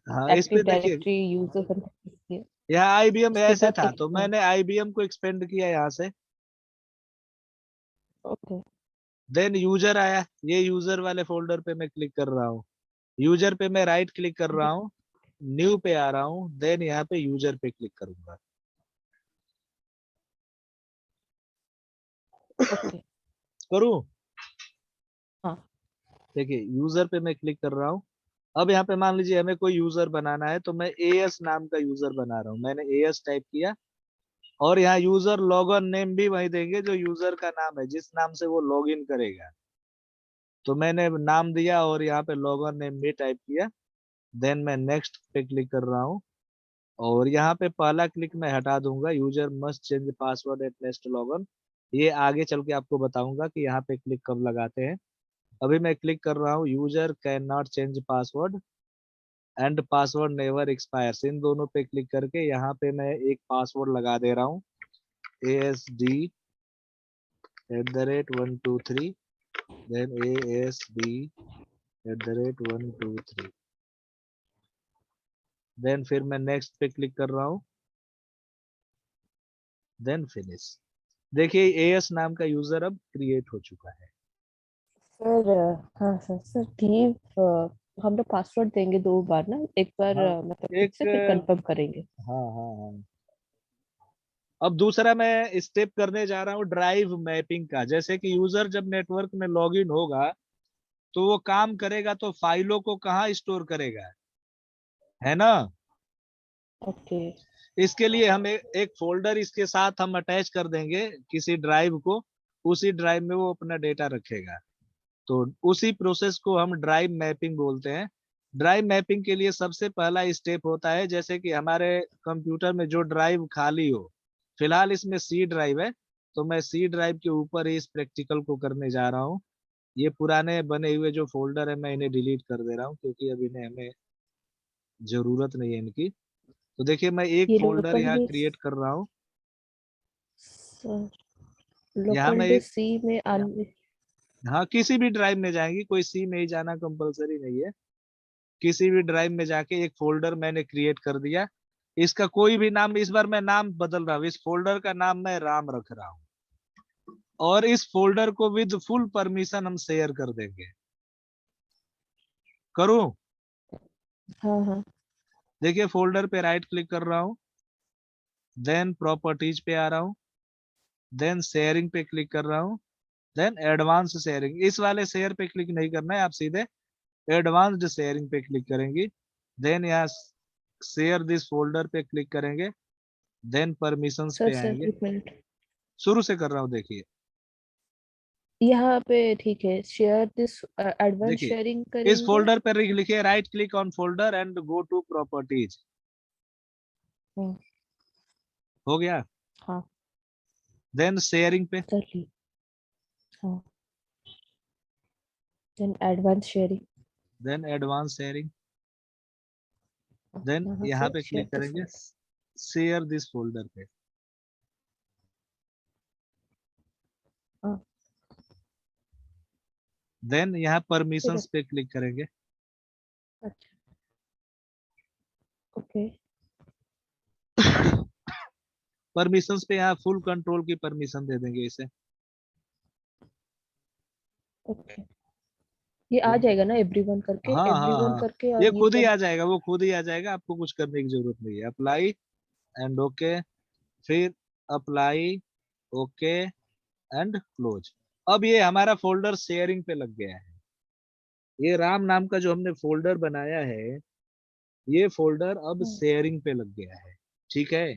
हाँ इस एक्टिव पे देखिए डायरेक्टरी यूजर कंप्यूटर किए। यहाँ आईबीएम उसके ऐसे बाद था, एक, तो मैंने आईबीएम को एक्सपेंड किया यहाँ से। ओके। देन यूजर आया, ये यूजर वाले फोल्डर पे मैं क्लिक कर रहा हूँ। यूजर पे मैं राइट क्लिक कर रहा हूँ, न्यू पे आ रहा हूँ, देन यहाँ पे यूजर पे क्लिक करूंगा। ओके। करूँ? हाँ देखिए यूजर पे मैं क्लिक कर रहा हूँ। अब यहाँ पे मान लीजिए हमें कोई यूजर बनाना है, तो मैं एएस नाम का यूजर बना रहा हूँ। मैंने एएस टाइप किया, और यहाँ यूजर लॉगिन नेम भी वही देंगे जो यूजर का नाम है, जिस नाम से वो लॉगिन करेगा। तो मैंने नाम दिया और यहाँ पे लॉगिन नेम भी टाइप किया। देन मैं नेक्स्ट पे क्लिक कर रहा हूँ, और यहाँ पे पहला क्लिक मैं हटा दूंगा, user must change password at next login. ये आगे चल के आपको बताऊंगा कि यहाँ पे क्लिक कब लगाते हैं। अभी मैं क्लिक कर रहा हूँ, user can not change password and password never expires, इन दोनों पे क्लिक करके यहाँ पे मैं एक पासवर्ड लगा दे रहा हूँ, ASD@123, देन ASD@123, देन फिर मैं नेक्स्ट पे क्लिक कर रहा हूँ, देन फिनिश। देखिए एएस नाम का यूजर अब क्रिएट हो चुका है। सर। हाँ सर, सर लीव हम लोग पासवर्ड देंगे 2 बार ना, एक बार हाँ मतलब खुद एक, से फिर कंफर्म करेंगे। हाँ हाँ हाँ। अब दूसरा मैं स्टेप करने जा रहा हूँ ड्राइव मैपिंग का। जैसे कि यूजर जब नेटवर्क में लॉगिन होगा, तो वो काम करेगा तो फाइलों को कहाँ स्टोर करेगा, है ना। ओके। इसके लिए हम एक फोल्डर इसके साथ हम अटैच कर देंगे किसी ड्राइव को, उसी ड्राइव में वो अपना डेटा रखेगा। तो उसी प्रोसेस को हम ड्राइव मैपिंग बोलते हैं। ड्राइव मैपिंग के लिए सबसे पहला स्टेप होता है, जैसे कि हमारे कंप्यूटर में जो ड्राइव खाली हो, फिलहाल इसमें सी ड्राइव है, तो मैं सी ड्राइव के ऊपर ही इस प्रैक्टिकल को करने जा रहा हूँ। ये पुराने बने हुए जो फोल्डर है मैं इन्हें डिलीट कर दे रहा हूँ, क्योंकि अब इन्हें हमें जरूरत नहीं है इनकी। तो देखिए मैं एक ये फोल्डर लोकल यहाँ क्रिएट डिस्क, कर रहा हूँ। सर यहाँ लोकल मैं एक, डिस्क सी में आने। हाँ किसी भी ड्राइव में जाएंगी, कोई सी में ही जाना कंपलसरी नहीं है। किसी भी ड्राइव में जाके एक फोल्डर मैंने क्रिएट कर दिया। इसका कोई भी नाम, इस बार मैं नाम बदल रहा हूँ, इस फोल्डर का नाम मैं राम रख रहा हूँ, और इस फोल्डर को विद फुल परमिशन हम शेयर कर देंगे। करूं? हाँ हाँ। देखिए फोल्डर पे राइट क्लिक कर रहा हूँ, देन प्रॉपर्टीज पे आ रहा हूँ, देन शेयरिंग पे क्लिक कर रहा हूँ, देन एडवांस शेयरिंग। इस वाले शेयर पे क्लिक नहीं करना है, आप सीधे एडवांस्ड शेयरिंग पे क्लिक करेंगे। देन यहाँ शेयर दिस फोल्डर पे क्लिक करेंगे, देन परमिशंस सर पे सर आएंगे। 1 मिनट, शुरू से कर रहा हूँ देखिए। यहाँ पे ठीक है, शेयर दिस एडवांस देखिए शेयरिंग इस करेंगे। फोल्डर पर लिखिए right click on folder and go to properties. हाँ हो गया? हाँ देन शेयरिंग पे, सर ली। हाँ, then advance sharing. Then advance sharing, then यहाँ यहाँ से पे शेयर क्लिक दिस करेंगे फोल्डर। शेयर दिस फोल्डर पे। हाँ देन यहाँ फिर। परमिशंस पे क्लिक करेंगे। अच्छा। ओके। परमिशंस पे यहाँ फुल कंट्रोल की परमिशन दे देंगे इसे। ओके। ये आ जाएगा ना एवरीवन करके, हाँ हाँ एवरीवन हाँ, करके, ये और ये खुद ही सब। आ जाएगा, वो खुद ही आ जाएगा, आपको कुछ करने की जरूरत नहीं है। अप्लाई एंड ओके, फिर अप्लाई, ओके एंड क्लोज। अब ये हमारा फोल्डर शेयरिंग पे लग गया है। ये राम नाम का जो हमने फोल्डर बनाया है, ये फोल्डर अब हाँ शेयरिंग पे लग गया है। ठीक है।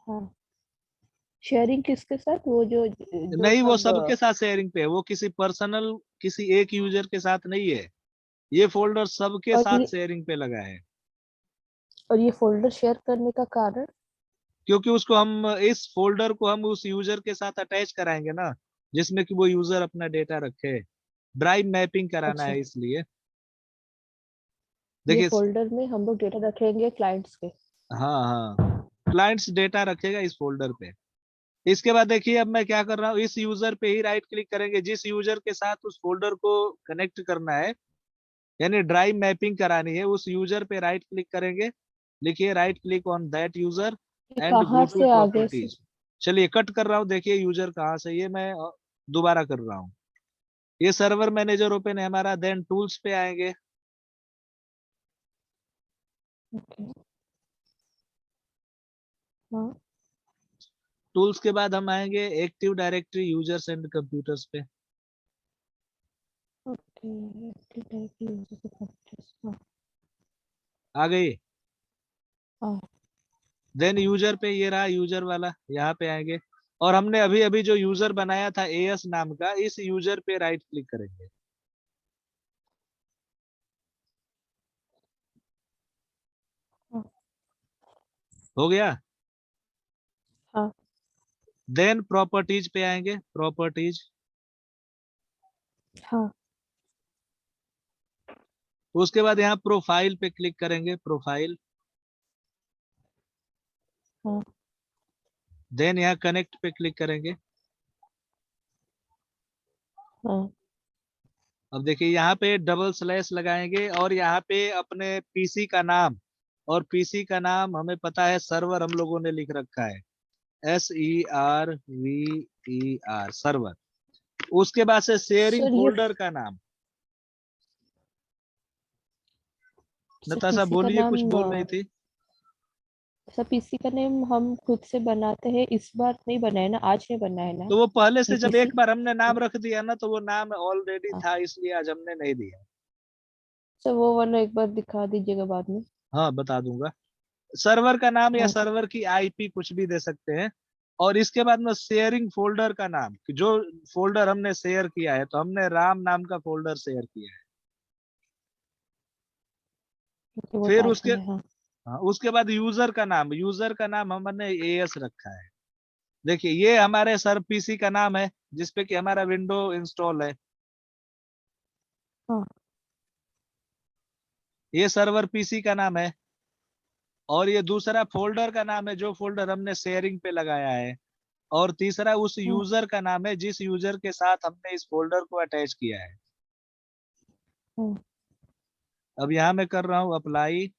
हाँ। शेयरिंग किसके साथ? वो जो जो नहीं, वो सब सबके साथ शेयरिंग पे है, वो किसी पर्सनल, किसी एक यूजर के साथ नहीं है। ये फोल्डर सबके और साथ ये शेयरिंग पे लगा है। और ये फोल्डर शेयर करने का कारण? क्योंकि उसको हम, इस फोल्डर को हम उस यूजर के साथ अटैच कराएंगे ना, जिसमें कि वो यूजर अपना डेटा रखे। ड्राइव मैपिंग कराना अच्छा, है इसलिए। ये देखिए, फोल्डर में हम लोग डेटा रखेंगे क्लाइंट्स के। हाँ हाँ, क्लाइंट्स डेटा रखेगा इस फोल्डर पे। इसके बाद देखिए, अब मैं क्या कर रहा हूँ, इस यूजर पे ही राइट क्लिक करेंगे, जिस यूजर के साथ उस फोल्डर को कनेक्ट करना है, यानी ड्राइव मैपिंग करानी है, उस यूजर पे राइट क्लिक करेंगे। लिखिए right click on that user ये एंड गो कहाँ टू से आगे से? प्रॉपर्टीज। चलिए कट कर रहा हूँ, देखिए यूजर कहाँ से, ये मैं दोबारा कर रहा हूँ। ये सर्वर मैनेजर ओपन है हमारा, देन टूल्स पे आएंगे। ओके। हाँ। टूल्स के बाद हम आएंगे active directory users and computers पे। ओके, एक्टिव डायरेक्टरी यूजर के कंप्यूटर्स। हाँ आ गई। हाँ। देन यूजर पे, ये रहा यूजर वाला, यहाँ पे आएंगे। और हमने अभी अभी जो यूजर बनाया था एएस नाम का, इस यूजर पे राइट क्लिक करेंगे। हाँ हो गया। हाँ। देन प्रॉपर्टीज पे आएंगे, प्रॉपर्टीज। हाँ उसके बाद यहाँ प्रोफाइल पे क्लिक करेंगे, प्रोफाइल। हाँ। देन यहाँ कनेक्ट पे क्लिक करेंगे। हाँ अब देखिए यहाँ पे डबल स्लैश लगाएंगे, और यहाँ पे अपने पीसी का नाम, और पीसी का नाम हमें पता है, सर्वर हम लोगों ने लिख रखा है, SERVER, सर्वर। उसके बाद से शेयरिंग सर, ये फोल्डर का नाम। सर नताशा पीसी का बोलिए, नाम कुछ बोल रही थी। सर पीसी का नेम हम खुद से बनाते हैं, इस बार नहीं बना है ना, आज नहीं बना है ना तो वो पहले ये से जब पीसी? एक बार हमने नाम रख दिया ना, तो वो नाम ऑलरेडी हाँ था, इसलिए आज हमने नहीं दिया। सर, वो वाला एक बार दिखा दीजिएगा बाद में। हाँ बता दूंगा। सर्वर का नाम या हाँ सर। सर्वर की आईपी कुछ भी दे सकते हैं। और इसके बाद में शेयरिंग फोल्डर का नाम, कि जो फोल्डर हमने शेयर किया है, तो हमने राम नाम का फोल्डर शेयर किया है। ओके, वो फिर डाल उसके, दिया। हाँ हाँ, उसके बाद यूजर का नाम, यूजर का नाम हमने एएस रखा है। देखिए ये हमारे सर पीसी का नाम है, जिसपे कि हमारा विंडो इंस्टॉल है। हाँ। ये सर्वर पीसी का नाम है। और ये दूसरा फोल्डर का नाम है, जो फोल्डर हमने शेयरिंग पे लगाया है। और तीसरा उस हाँ यूजर का नाम है, जिस यूजर के साथ हमने इस फोल्डर को अटैच किया है। हाँ। अब यहाँ मैं कर रहा हूँ अप्लाई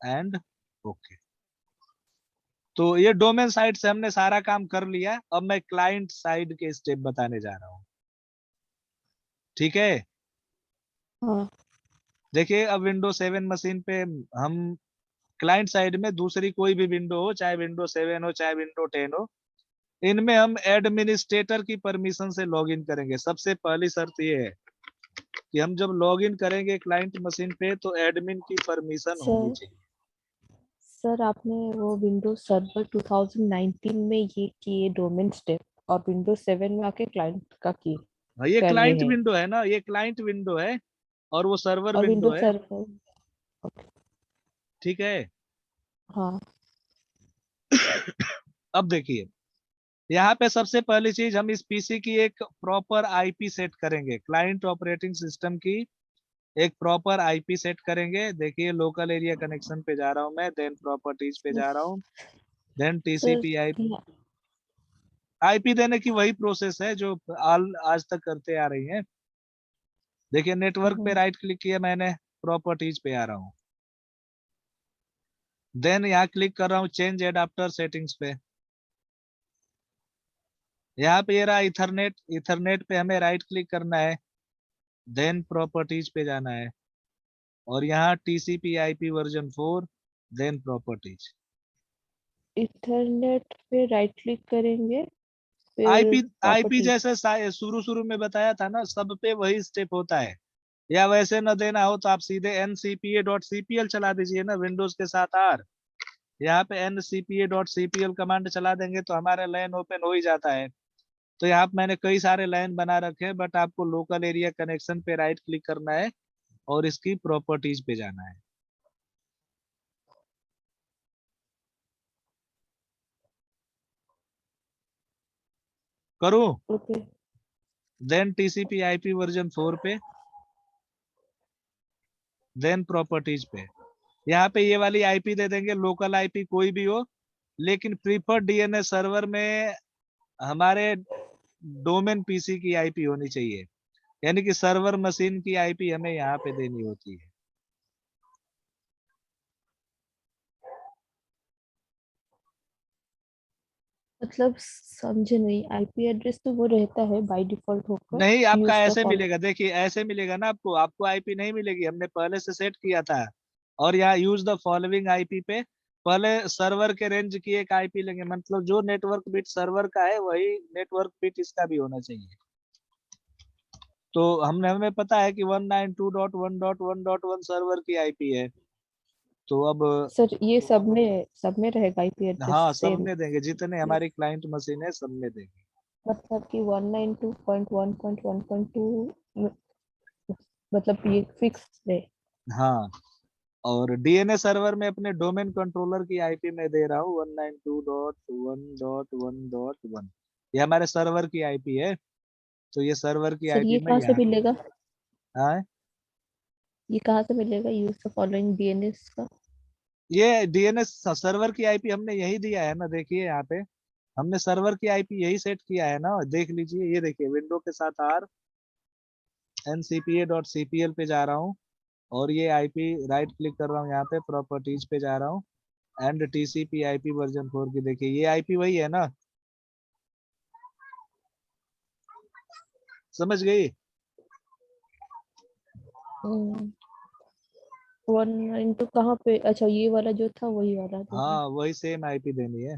एंड ओके। तो ये डोमेन साइड से हमने सारा काम कर लिया। अब मैं क्लाइंट साइड के स्टेप बताने जा रहा हूँ। ठीक है। हाँ। देखिए अब विंडो 7 मशीन पे हम क्लाइंट साइड में दूसरी कोई भी विंडो हो, चाहे विंडो 7 हो चाहे विंडो 10 हो, इनमें हम एडमिनिस्ट्रेटर की परमिशन से लॉगिन करेंगे। सबसे पहली शर्त ये है कि हम जब लॉगिन करेंगे क्लाइंट मशीन पे, तो एडमिन की परमिशन होनी सर चाहिए। सर आपने वो विंडोज सर्वर 2019 में ये किए डोमेन स्टेप, और विंडोज 7 में आके क्लाइंट का किए हाँ, ये कर रहे क्लाइंट हैं। विंडो है ना, ये क्लाइंट विंडो है, और वो सर्वर और विंडो विंडोज है। सर्वर। ओके। ठीक है। हाँ अब देखिए, यहाँ पे सबसे पहली चीज, हम इस पीसी की एक प्रॉपर आईपी सेट करेंगे, क्लाइंट ऑपरेटिंग सिस्टम की एक प्रॉपर आईपी सेट करेंगे। देखिए लोकल एरिया कनेक्शन पे जा रहा हूँ मैं, देन प्रॉपर्टीज पे जा रहा हूँ, then sir. TCP IP. IP देने की वही प्रोसेस है जो आज तक करते आ रही है। देखिए नेटवर्क पे राइट क्लिक किया मैंने, प्रॉपर्टीज पे आ रहा हूँ, देन यहाँ क्लिक कर रहा हूँ चेंज एडाप्टर सेटिंग्स पे। यहाँ पे ये रहा इथरनेट, इथरनेट पे हमें राइट क्लिक करना है, देन प्रॉपर्टीज पे जाना है और यहाँ TCP IP version 4, then properties. Ethernet पे राइट क्लिक करेंगे, फिर आईपी आईपी प्रॉपर्टीज। जैसे शुरू शुरू में बताया था ना, सब पे वही स्टेप होता है। या वैसे न देना हो तो आप सीधे ncpa.cpl चला दीजिए ना, विंडोज के साथ आर। यहाँ पे ncpa.cpl कमांड चला देंगे तो हमारा लाइन ओपन हो ही जाता है। तो यहाँ पे मैंने कई सारे लाइन बना रखे हैं, बट आपको लोकल एरिया कनेक्शन पे राइट क्लिक करना है और इसकी प्रॉपर्टीज पे जाना है। करूं? Okay. Then TCP IP version 4 पे, देन प्रॉपर्टीज पे। यहाँ पे ये वाली आईपी दे देंगे, लोकल आईपी कोई भी हो, लेकिन प्रीफर्ड डीएनएस सर्वर में हमारे डोमेन पीसी की आईपी होनी चाहिए, यानी कि सर्वर मशीन की आईपी हमें यहाँ पे देनी होती है। मतलब समझे नहीं, आईपी एड्रेस तो वो रहता है बाय डिफॉल्ट होकर, नहीं, आपका यूज द ऐसे फॉलो। मिलेगा, देखिए ऐसे मिलेगा ना आपको, आपको आईपी नहीं मिलेगी, हमने पहले से सेट किया था। और यहाँ यूज द फॉलोइंग आईपी पे पहले सर्वर के रेंज की एक आईपी लेंगे, मतलब जो नेटवर्क बिट सर्वर का है वही नेटवर्क बिट इसका भी होना चाहिए। तो हमें पता है कि 192.1.1.1 सर्वर की आईपी है। तो अब सर ये सब में रहेगा आईपी एड्रेस हाँ, सब सेम? में देंगे, जितने हमारी क्लाइंट मशीन है सब में देंगे। मतलब कि 192.1.1.2, मतलब ये फिक्स है? हाँ, और डीएनएस सर्वर में अपने डोमेन कंट्रोलर की आईपी में दे रहा हूँ 192.1.1.1। ये हमारे सर्वर की आईपी है, तो ये सर्वर की सर आईपी ये में कहाँ से यहाँ पे। मिलेगा? हाँ, ये कहाँ से मिलेगा यूज द फॉलोइंग डीएनएस का? ये डीएनएस सर्वर की आईपी हमने यही दिया है ना, देखिए यहाँ पे हमने सर्वर की आईपी यही सेट किया है ना, देख लीजिए, ये देखिए विंडो के साथ आर ncpa.cpl पे जा रहा हूँ और ये आईपी राइट क्लिक कर रहा हूँ, यहाँ पे प्रॉपर्टीज पे जा रहा हूँ एंड टीसीपी आईपी वर्जन 4 की, देखिए ये आईपी वही है ना, समझ गई? 192 कहाँ पे? अच्छा ये वाला जो था वही वाला देना। हाँ, वही सेम आईपी देनी है।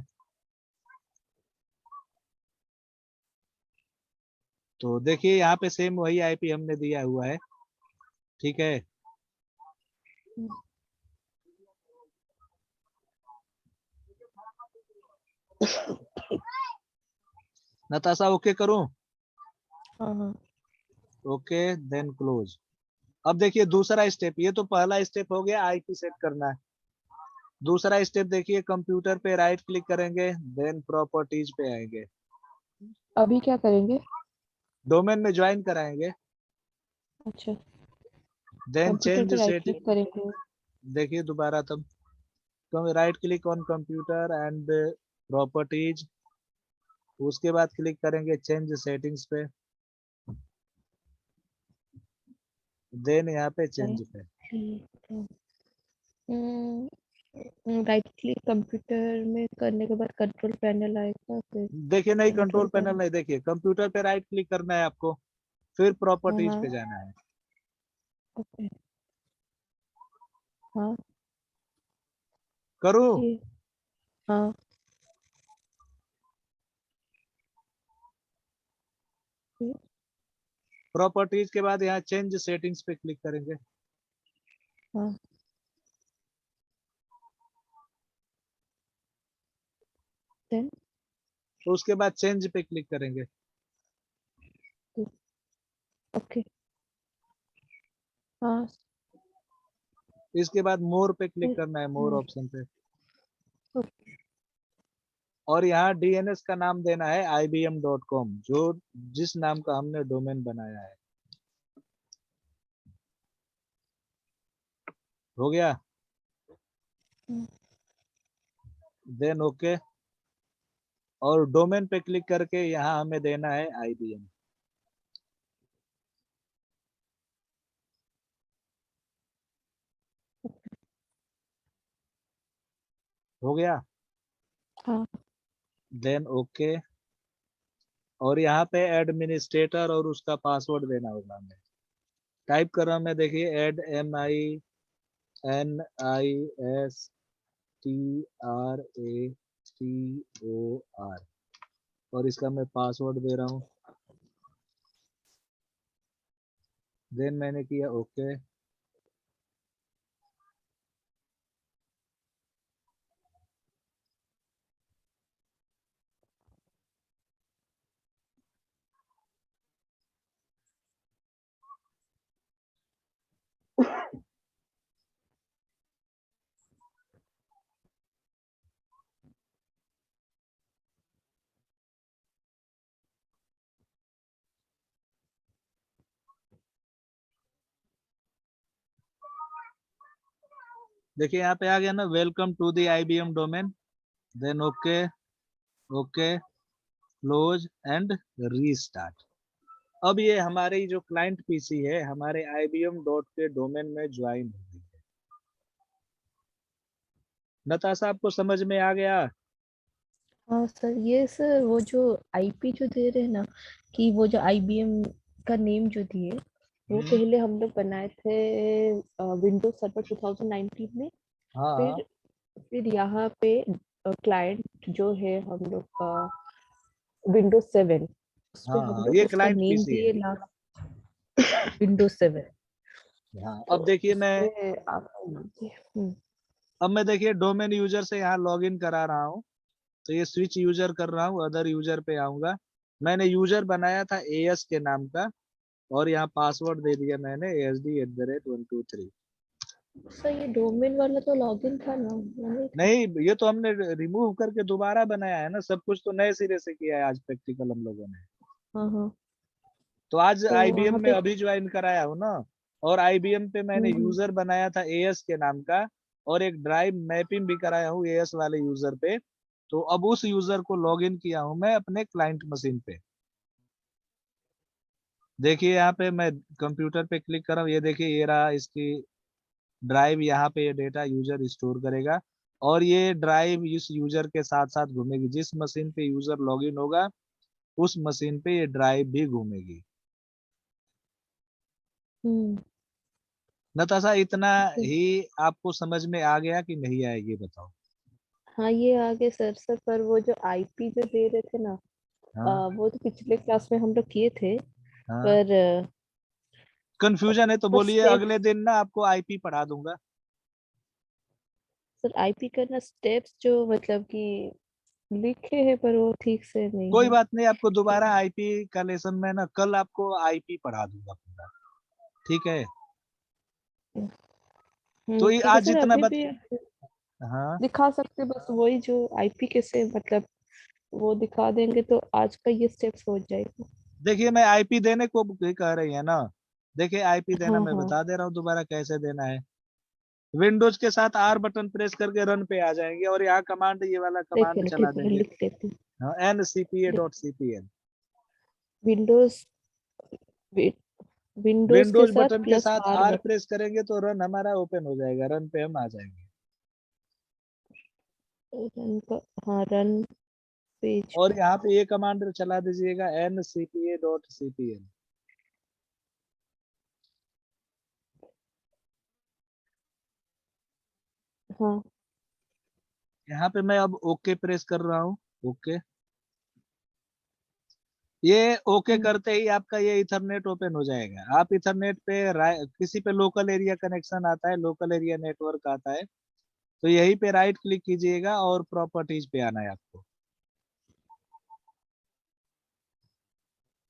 तो देखिए यहाँ पे सेम वही आईपी हमने दिया हुआ है, ठीक है। हम्म, नताशा, ओके करूं? हाँ हाँ। Okay, then close. अब देखिए दूसरा स्टेप, ये तो पहला स्टेप हो गया आईपी सेट करना है। दूसरा स्टेप देखिए, कंप्यूटर पे राइट क्लिक करेंगे, देन प्रॉपर्टीज पे आएंगे, अभी क्या करेंगे? डोमेन में ज्वाइन कराएंगे, अच्छा, देन कंप्यूटर चेंज पे राइट क्लिक सेटिंग। करेंगे। देखिए दोबारा तब, right click on computer and properties, उसके बाद क्लिक करेंगे चेंज सेटिंग्स पे, देन यहाँ पे चेंज पे। राइट क्लिक कंप्यूटर में करने के बाद कंट्रोल पैनल आएगा, फिर देखिए नहीं, कंट्रोल कंट्रोल पैनल पैनल। नहीं, देखिए कंप्यूटर पे राइट क्लिक करना है आपको, फिर हाँ प्रॉपर्टीज हाँ। पे जाना है। ओके। हाँ। करूँ? ये। हाँ। ये, प्रॉपर्टीज के बाद यहाँ चेंज सेटिंग्स पे क्लिक करेंगे, हाँ। देन। तो उसके बाद चेंज पे क्लिक करेंगे, ओके। हाँ। इसके बाद मोर पे क्लिक फिर करना है, मोर मोर। ऑप्शन पे। ओके। और यहाँ डीएनएस का नाम देना है ibm.com, जो जिस नाम का हमने डोमेन बनाया है। हो गया? देन ओके, और डोमेन पे क्लिक करके यहाँ हमें देना है IBM। हो गया? हाँ। देन ओके, और यहाँ पे एडमिनिस्ट्रेटर और उसका पासवर्ड देना होगा हमें। टाइप कर रहा हूँ मैं, देखिए ऐड MINISTRATOR, और इसका मैं पासवर्ड दे रहा हूँ। देन मैंने किया ओके। देखिए यहाँ पे आ गया ना, welcome to the IBM domain. Then okay, okay, close and restart. अब ये हमारे जो क्लाइंट पीसी है हमारे IBM डॉट के डोमेन में ज्वाइन हो गई है। नताशा आपको समझ में आ गया? हाँ सर, ये सर वो जो आईपी जो दे रहे हैं ना, कि वो जो आईबीएम का नेम जो दिए, वो हम्म, पहले हम लोग बनाए थे विंडोज सर्वर 2019 में। हाँ हाँ फिर यहाँ पे क्लाइंट जो है हम लोग का विंडोज 7, उस पे हाँ हम हाँ, लोग ये उसका क्लाइंट नेम पीसी है। दिए लास्ट विंडोज 7। हाँ, तो अब देखिए मैं, उसमें आप अब मैं देखिए डोमेन यूजर से यहाँ लॉग इन करा रहा हूँ। तो ये स्विच यूजर कर रहा हूँ, अदर यूजर पे आऊंगा। मैंने यूजर बनाया था AS के नाम का, और यहाँ पासवर्ड दे दिया मैंने ASD@123। सर ये डोमेन वाला तो लॉगिन था ना, वो नहीं था? नहीं, ये तो हमने रिमूव करके दोबारा बनाया है ना, सब कुछ तो नए सिरे से किया है आज प्रैक्टिकल हम लोगों ने। हाँ हाँ। तो आज तो IBM वहाँ में पे अभी ज्वाइन कराया हूँ ना, और IBM पे मैंने हम्म, यूजर बनाया था AS के नाम का, और एक ड्राइव मैपिंग भी कराया हूँ AS वाले यूजर पे। तो अब उस यूजर को लॉग इन किया हूँ मैं अपने क्लाइंट मशीन पे। देखिए यहाँ पे मैं कंप्यूटर पे क्लिक कर रहा हूँ, ये देखिए ये रहा इसकी ड्राइव। यहाँ पे ये डेटा यूजर स्टोर करेगा, और ये ड्राइव इस यूजर के साथ साथ घूमेगी। जिस मशीन पे यूजर लॉगिन होगा उस मशीन पे ये ड्राइव भी घूमेगी। हम्म, नताशा, इतना ठीक है। ही आपको समझ में आ गया कि नहीं आया, ये बताओ। हाँ ये आगे सर सर, पर वो जो आईपी जो दे रहे थे ना, हाँ वो तो पिछले क्लास में हम लोग किए थे। हाँ, पर कंफ्यूजन है तो पर बोलिए, स्टेप्स, अगले दिन ना आपको IP पढ़ा दूंगा। सर आईपी करना स्टेप्स जो मतलब कि लिखे हैं पर वो ठीक से नहीं कोई है। बात नहीं, आपको तो दोबारा IP का लेसन में ना कल आपको IP पढ़ा दूंगा पूरा, ठीक है? तो ये ठीक है आज सर, जितना अभी बत भी हाँ, दिखा सकते, बस वही जो आईपी कैसे मतलब वो दिखा देंगे तो आज का ये स्टेप्स हो जाएगा। देखिए मैं IP देने को भी कह रही है ना। देखिए IP देना हाँ मैं हाँ, बता दे रहा हूँ दोबारा कैसे देना है। विंडोज के साथ R बटन प्रेस करके रन पे आ जाएंगे, और यहाँ कमांड, ये वाला एक कमांड मिनट चला एक मिनट देंगे। लिख लेती हूँ। हाँ, ncpa.cpl। विंडोज विंडोज के विंडोज साथ बटन के प्लस साथ आर R बटन। प्रेस करेंगे तो रन हमारा ओपन हो जाएगा, रन पे हम आ जाएंगे। रन पर, हाँ रन पेज और पर। यहाँ पे ये कमांड चला दीजिएगा ncpa.cpl। हाँ। यहाँ पे मैं अब ओके प्रेस कर रहा हूँ। ओके, ये ओके हम्म, करते ही आपका ये इथरनेट ओपन हो जाएगा। आप इथरनेट पे किसी पे लोकल एरिया कनेक्शन आता है, लोकल एरिया नेटवर्क आता है, तो यहीं पे राइट क्लिक कीजिएगा और प्रॉपर्टीज पे आना है आपको।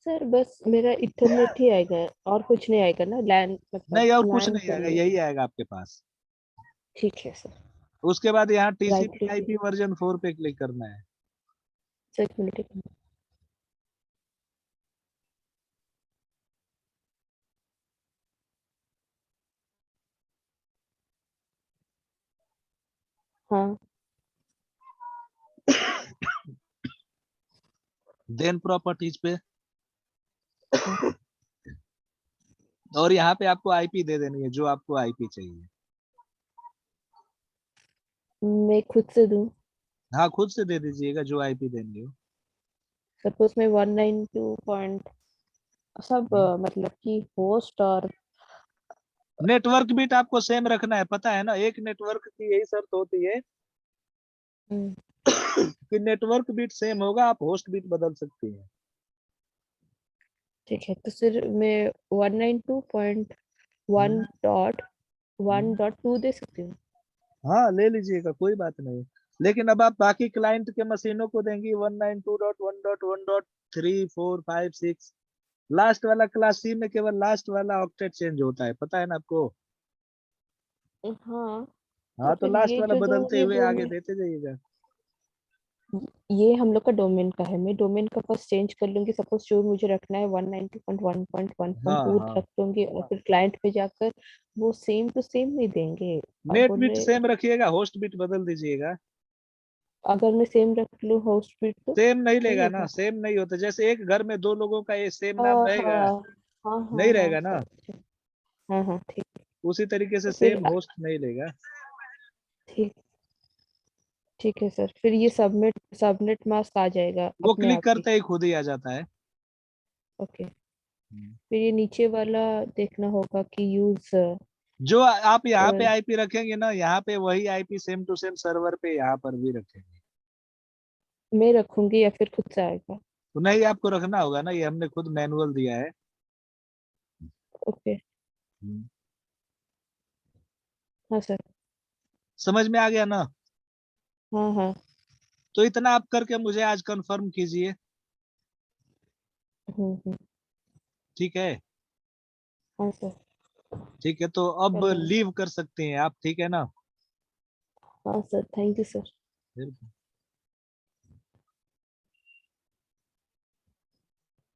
सर बस मेरा इंटरनेट ही आएगा और कुछ नहीं आएगा ना, लैन मतलब नहीं, और कुछ लैन नहीं आएगा, करने। यही आएगा आपके पास। ठीक है सर। उसके बाद यहाँ right TCP click. IP version 4 पे क्लिक करना है। सर एक मिनट एक मिनट। हाँ देन प्रॉपर्टीज पे, हाँ, और यहाँ पे आपको IP दे देनी है जो आपको IP चाहिए। मैं खुद से दूं? हाँ, खुद से दे दीजिएगा जो IP देनी हो। सपोज मैं 192 पॉइंट सब मतलब कि होस्ट और नेटवर्क बिट आपको सेम रखना है, पता है ना, एक नेटवर्क की यही शर्त होती है हम्म, कि नेटवर्क बिट सेम होगा, आप होस्ट बिट बदल सकती हैं। ठीक है, तो फिर मैं 192.1 हम्म, dot one hmm. Dot to दे सकती हूँ। हाँ ले लीजिएगा, कोई बात नहीं। लेकिन अब आप बाकी क्लाइंट के मशीनों को देंगी 192.1.1.3 4 5 6, लास्ट वाला क्लास सी में केवल लास्ट वाला ऑक्टेट चेंज होता है, पता है ना आपको। हाँ, तो हाँ तो फिर लास्ट ये वाला जो बदलते दूंगी हुए आगे डोमेन, देते जाइएगा। ये हम लोग का डोमेन का है, मैं डोमेन का फर्स्ट चेंज कर लूंगी। सपोज जो मुझे रखना है 190.1.1.2 हाँ हाँ। रख लूंगी, और फिर क्लाइंट पे जाकर वो सेम टू सेम नहीं देंगे। आप नेट बोल बिट रहे, सेम रखिएगा, होस्ट बिट बदल दीजिएगा। अगर मैं सेम रख लूँ होस्ट बीट तो सेम नहीं सही लेगा है ना, क्या? सेम नहीं होता, जैसे एक घर में दो लोगों का ये सेम नाम हाँ रहेगा, हाँ हाँ नहीं हाँ रहेगा ना। सब ठीक। हाँ हाँ ठीक। उसी तरीके से तो फिर सेम होस्ट नहीं लेगा। ठीक, ठीक है सर, फिर ये सबमिट सबमिट मास्क आ जाएगा वो अपने क्लिक आप ही। करते ही खुद ही आ जाता है। ओके, फिर ये नीचे वाला देखना होगा कि यूज, जो आप यहाँ पे आईपी रखेंगे ना, यहाँ पे वही IP same to same server पे यहाँ पर भी रखेंगे। मैं रखूंगी या फिर खुद से आएगा? तो नहीं, आपको रखना होगा ना, ये हमने खुद मैनुअल दिया है। ओके। हम्म। हाँ सर। समझ में आ गया ना। हाँ हाँ। तो इतना आप करके मुझे आज कंफर्म कीजिए। हम्म। ठीक है। हाँ सर। ठीक है, तो अब धन्यवाद। लीव कर सकते हैं आप, ठीक है ना। हाँ सर, थैंक यू सर। बिल्कुल।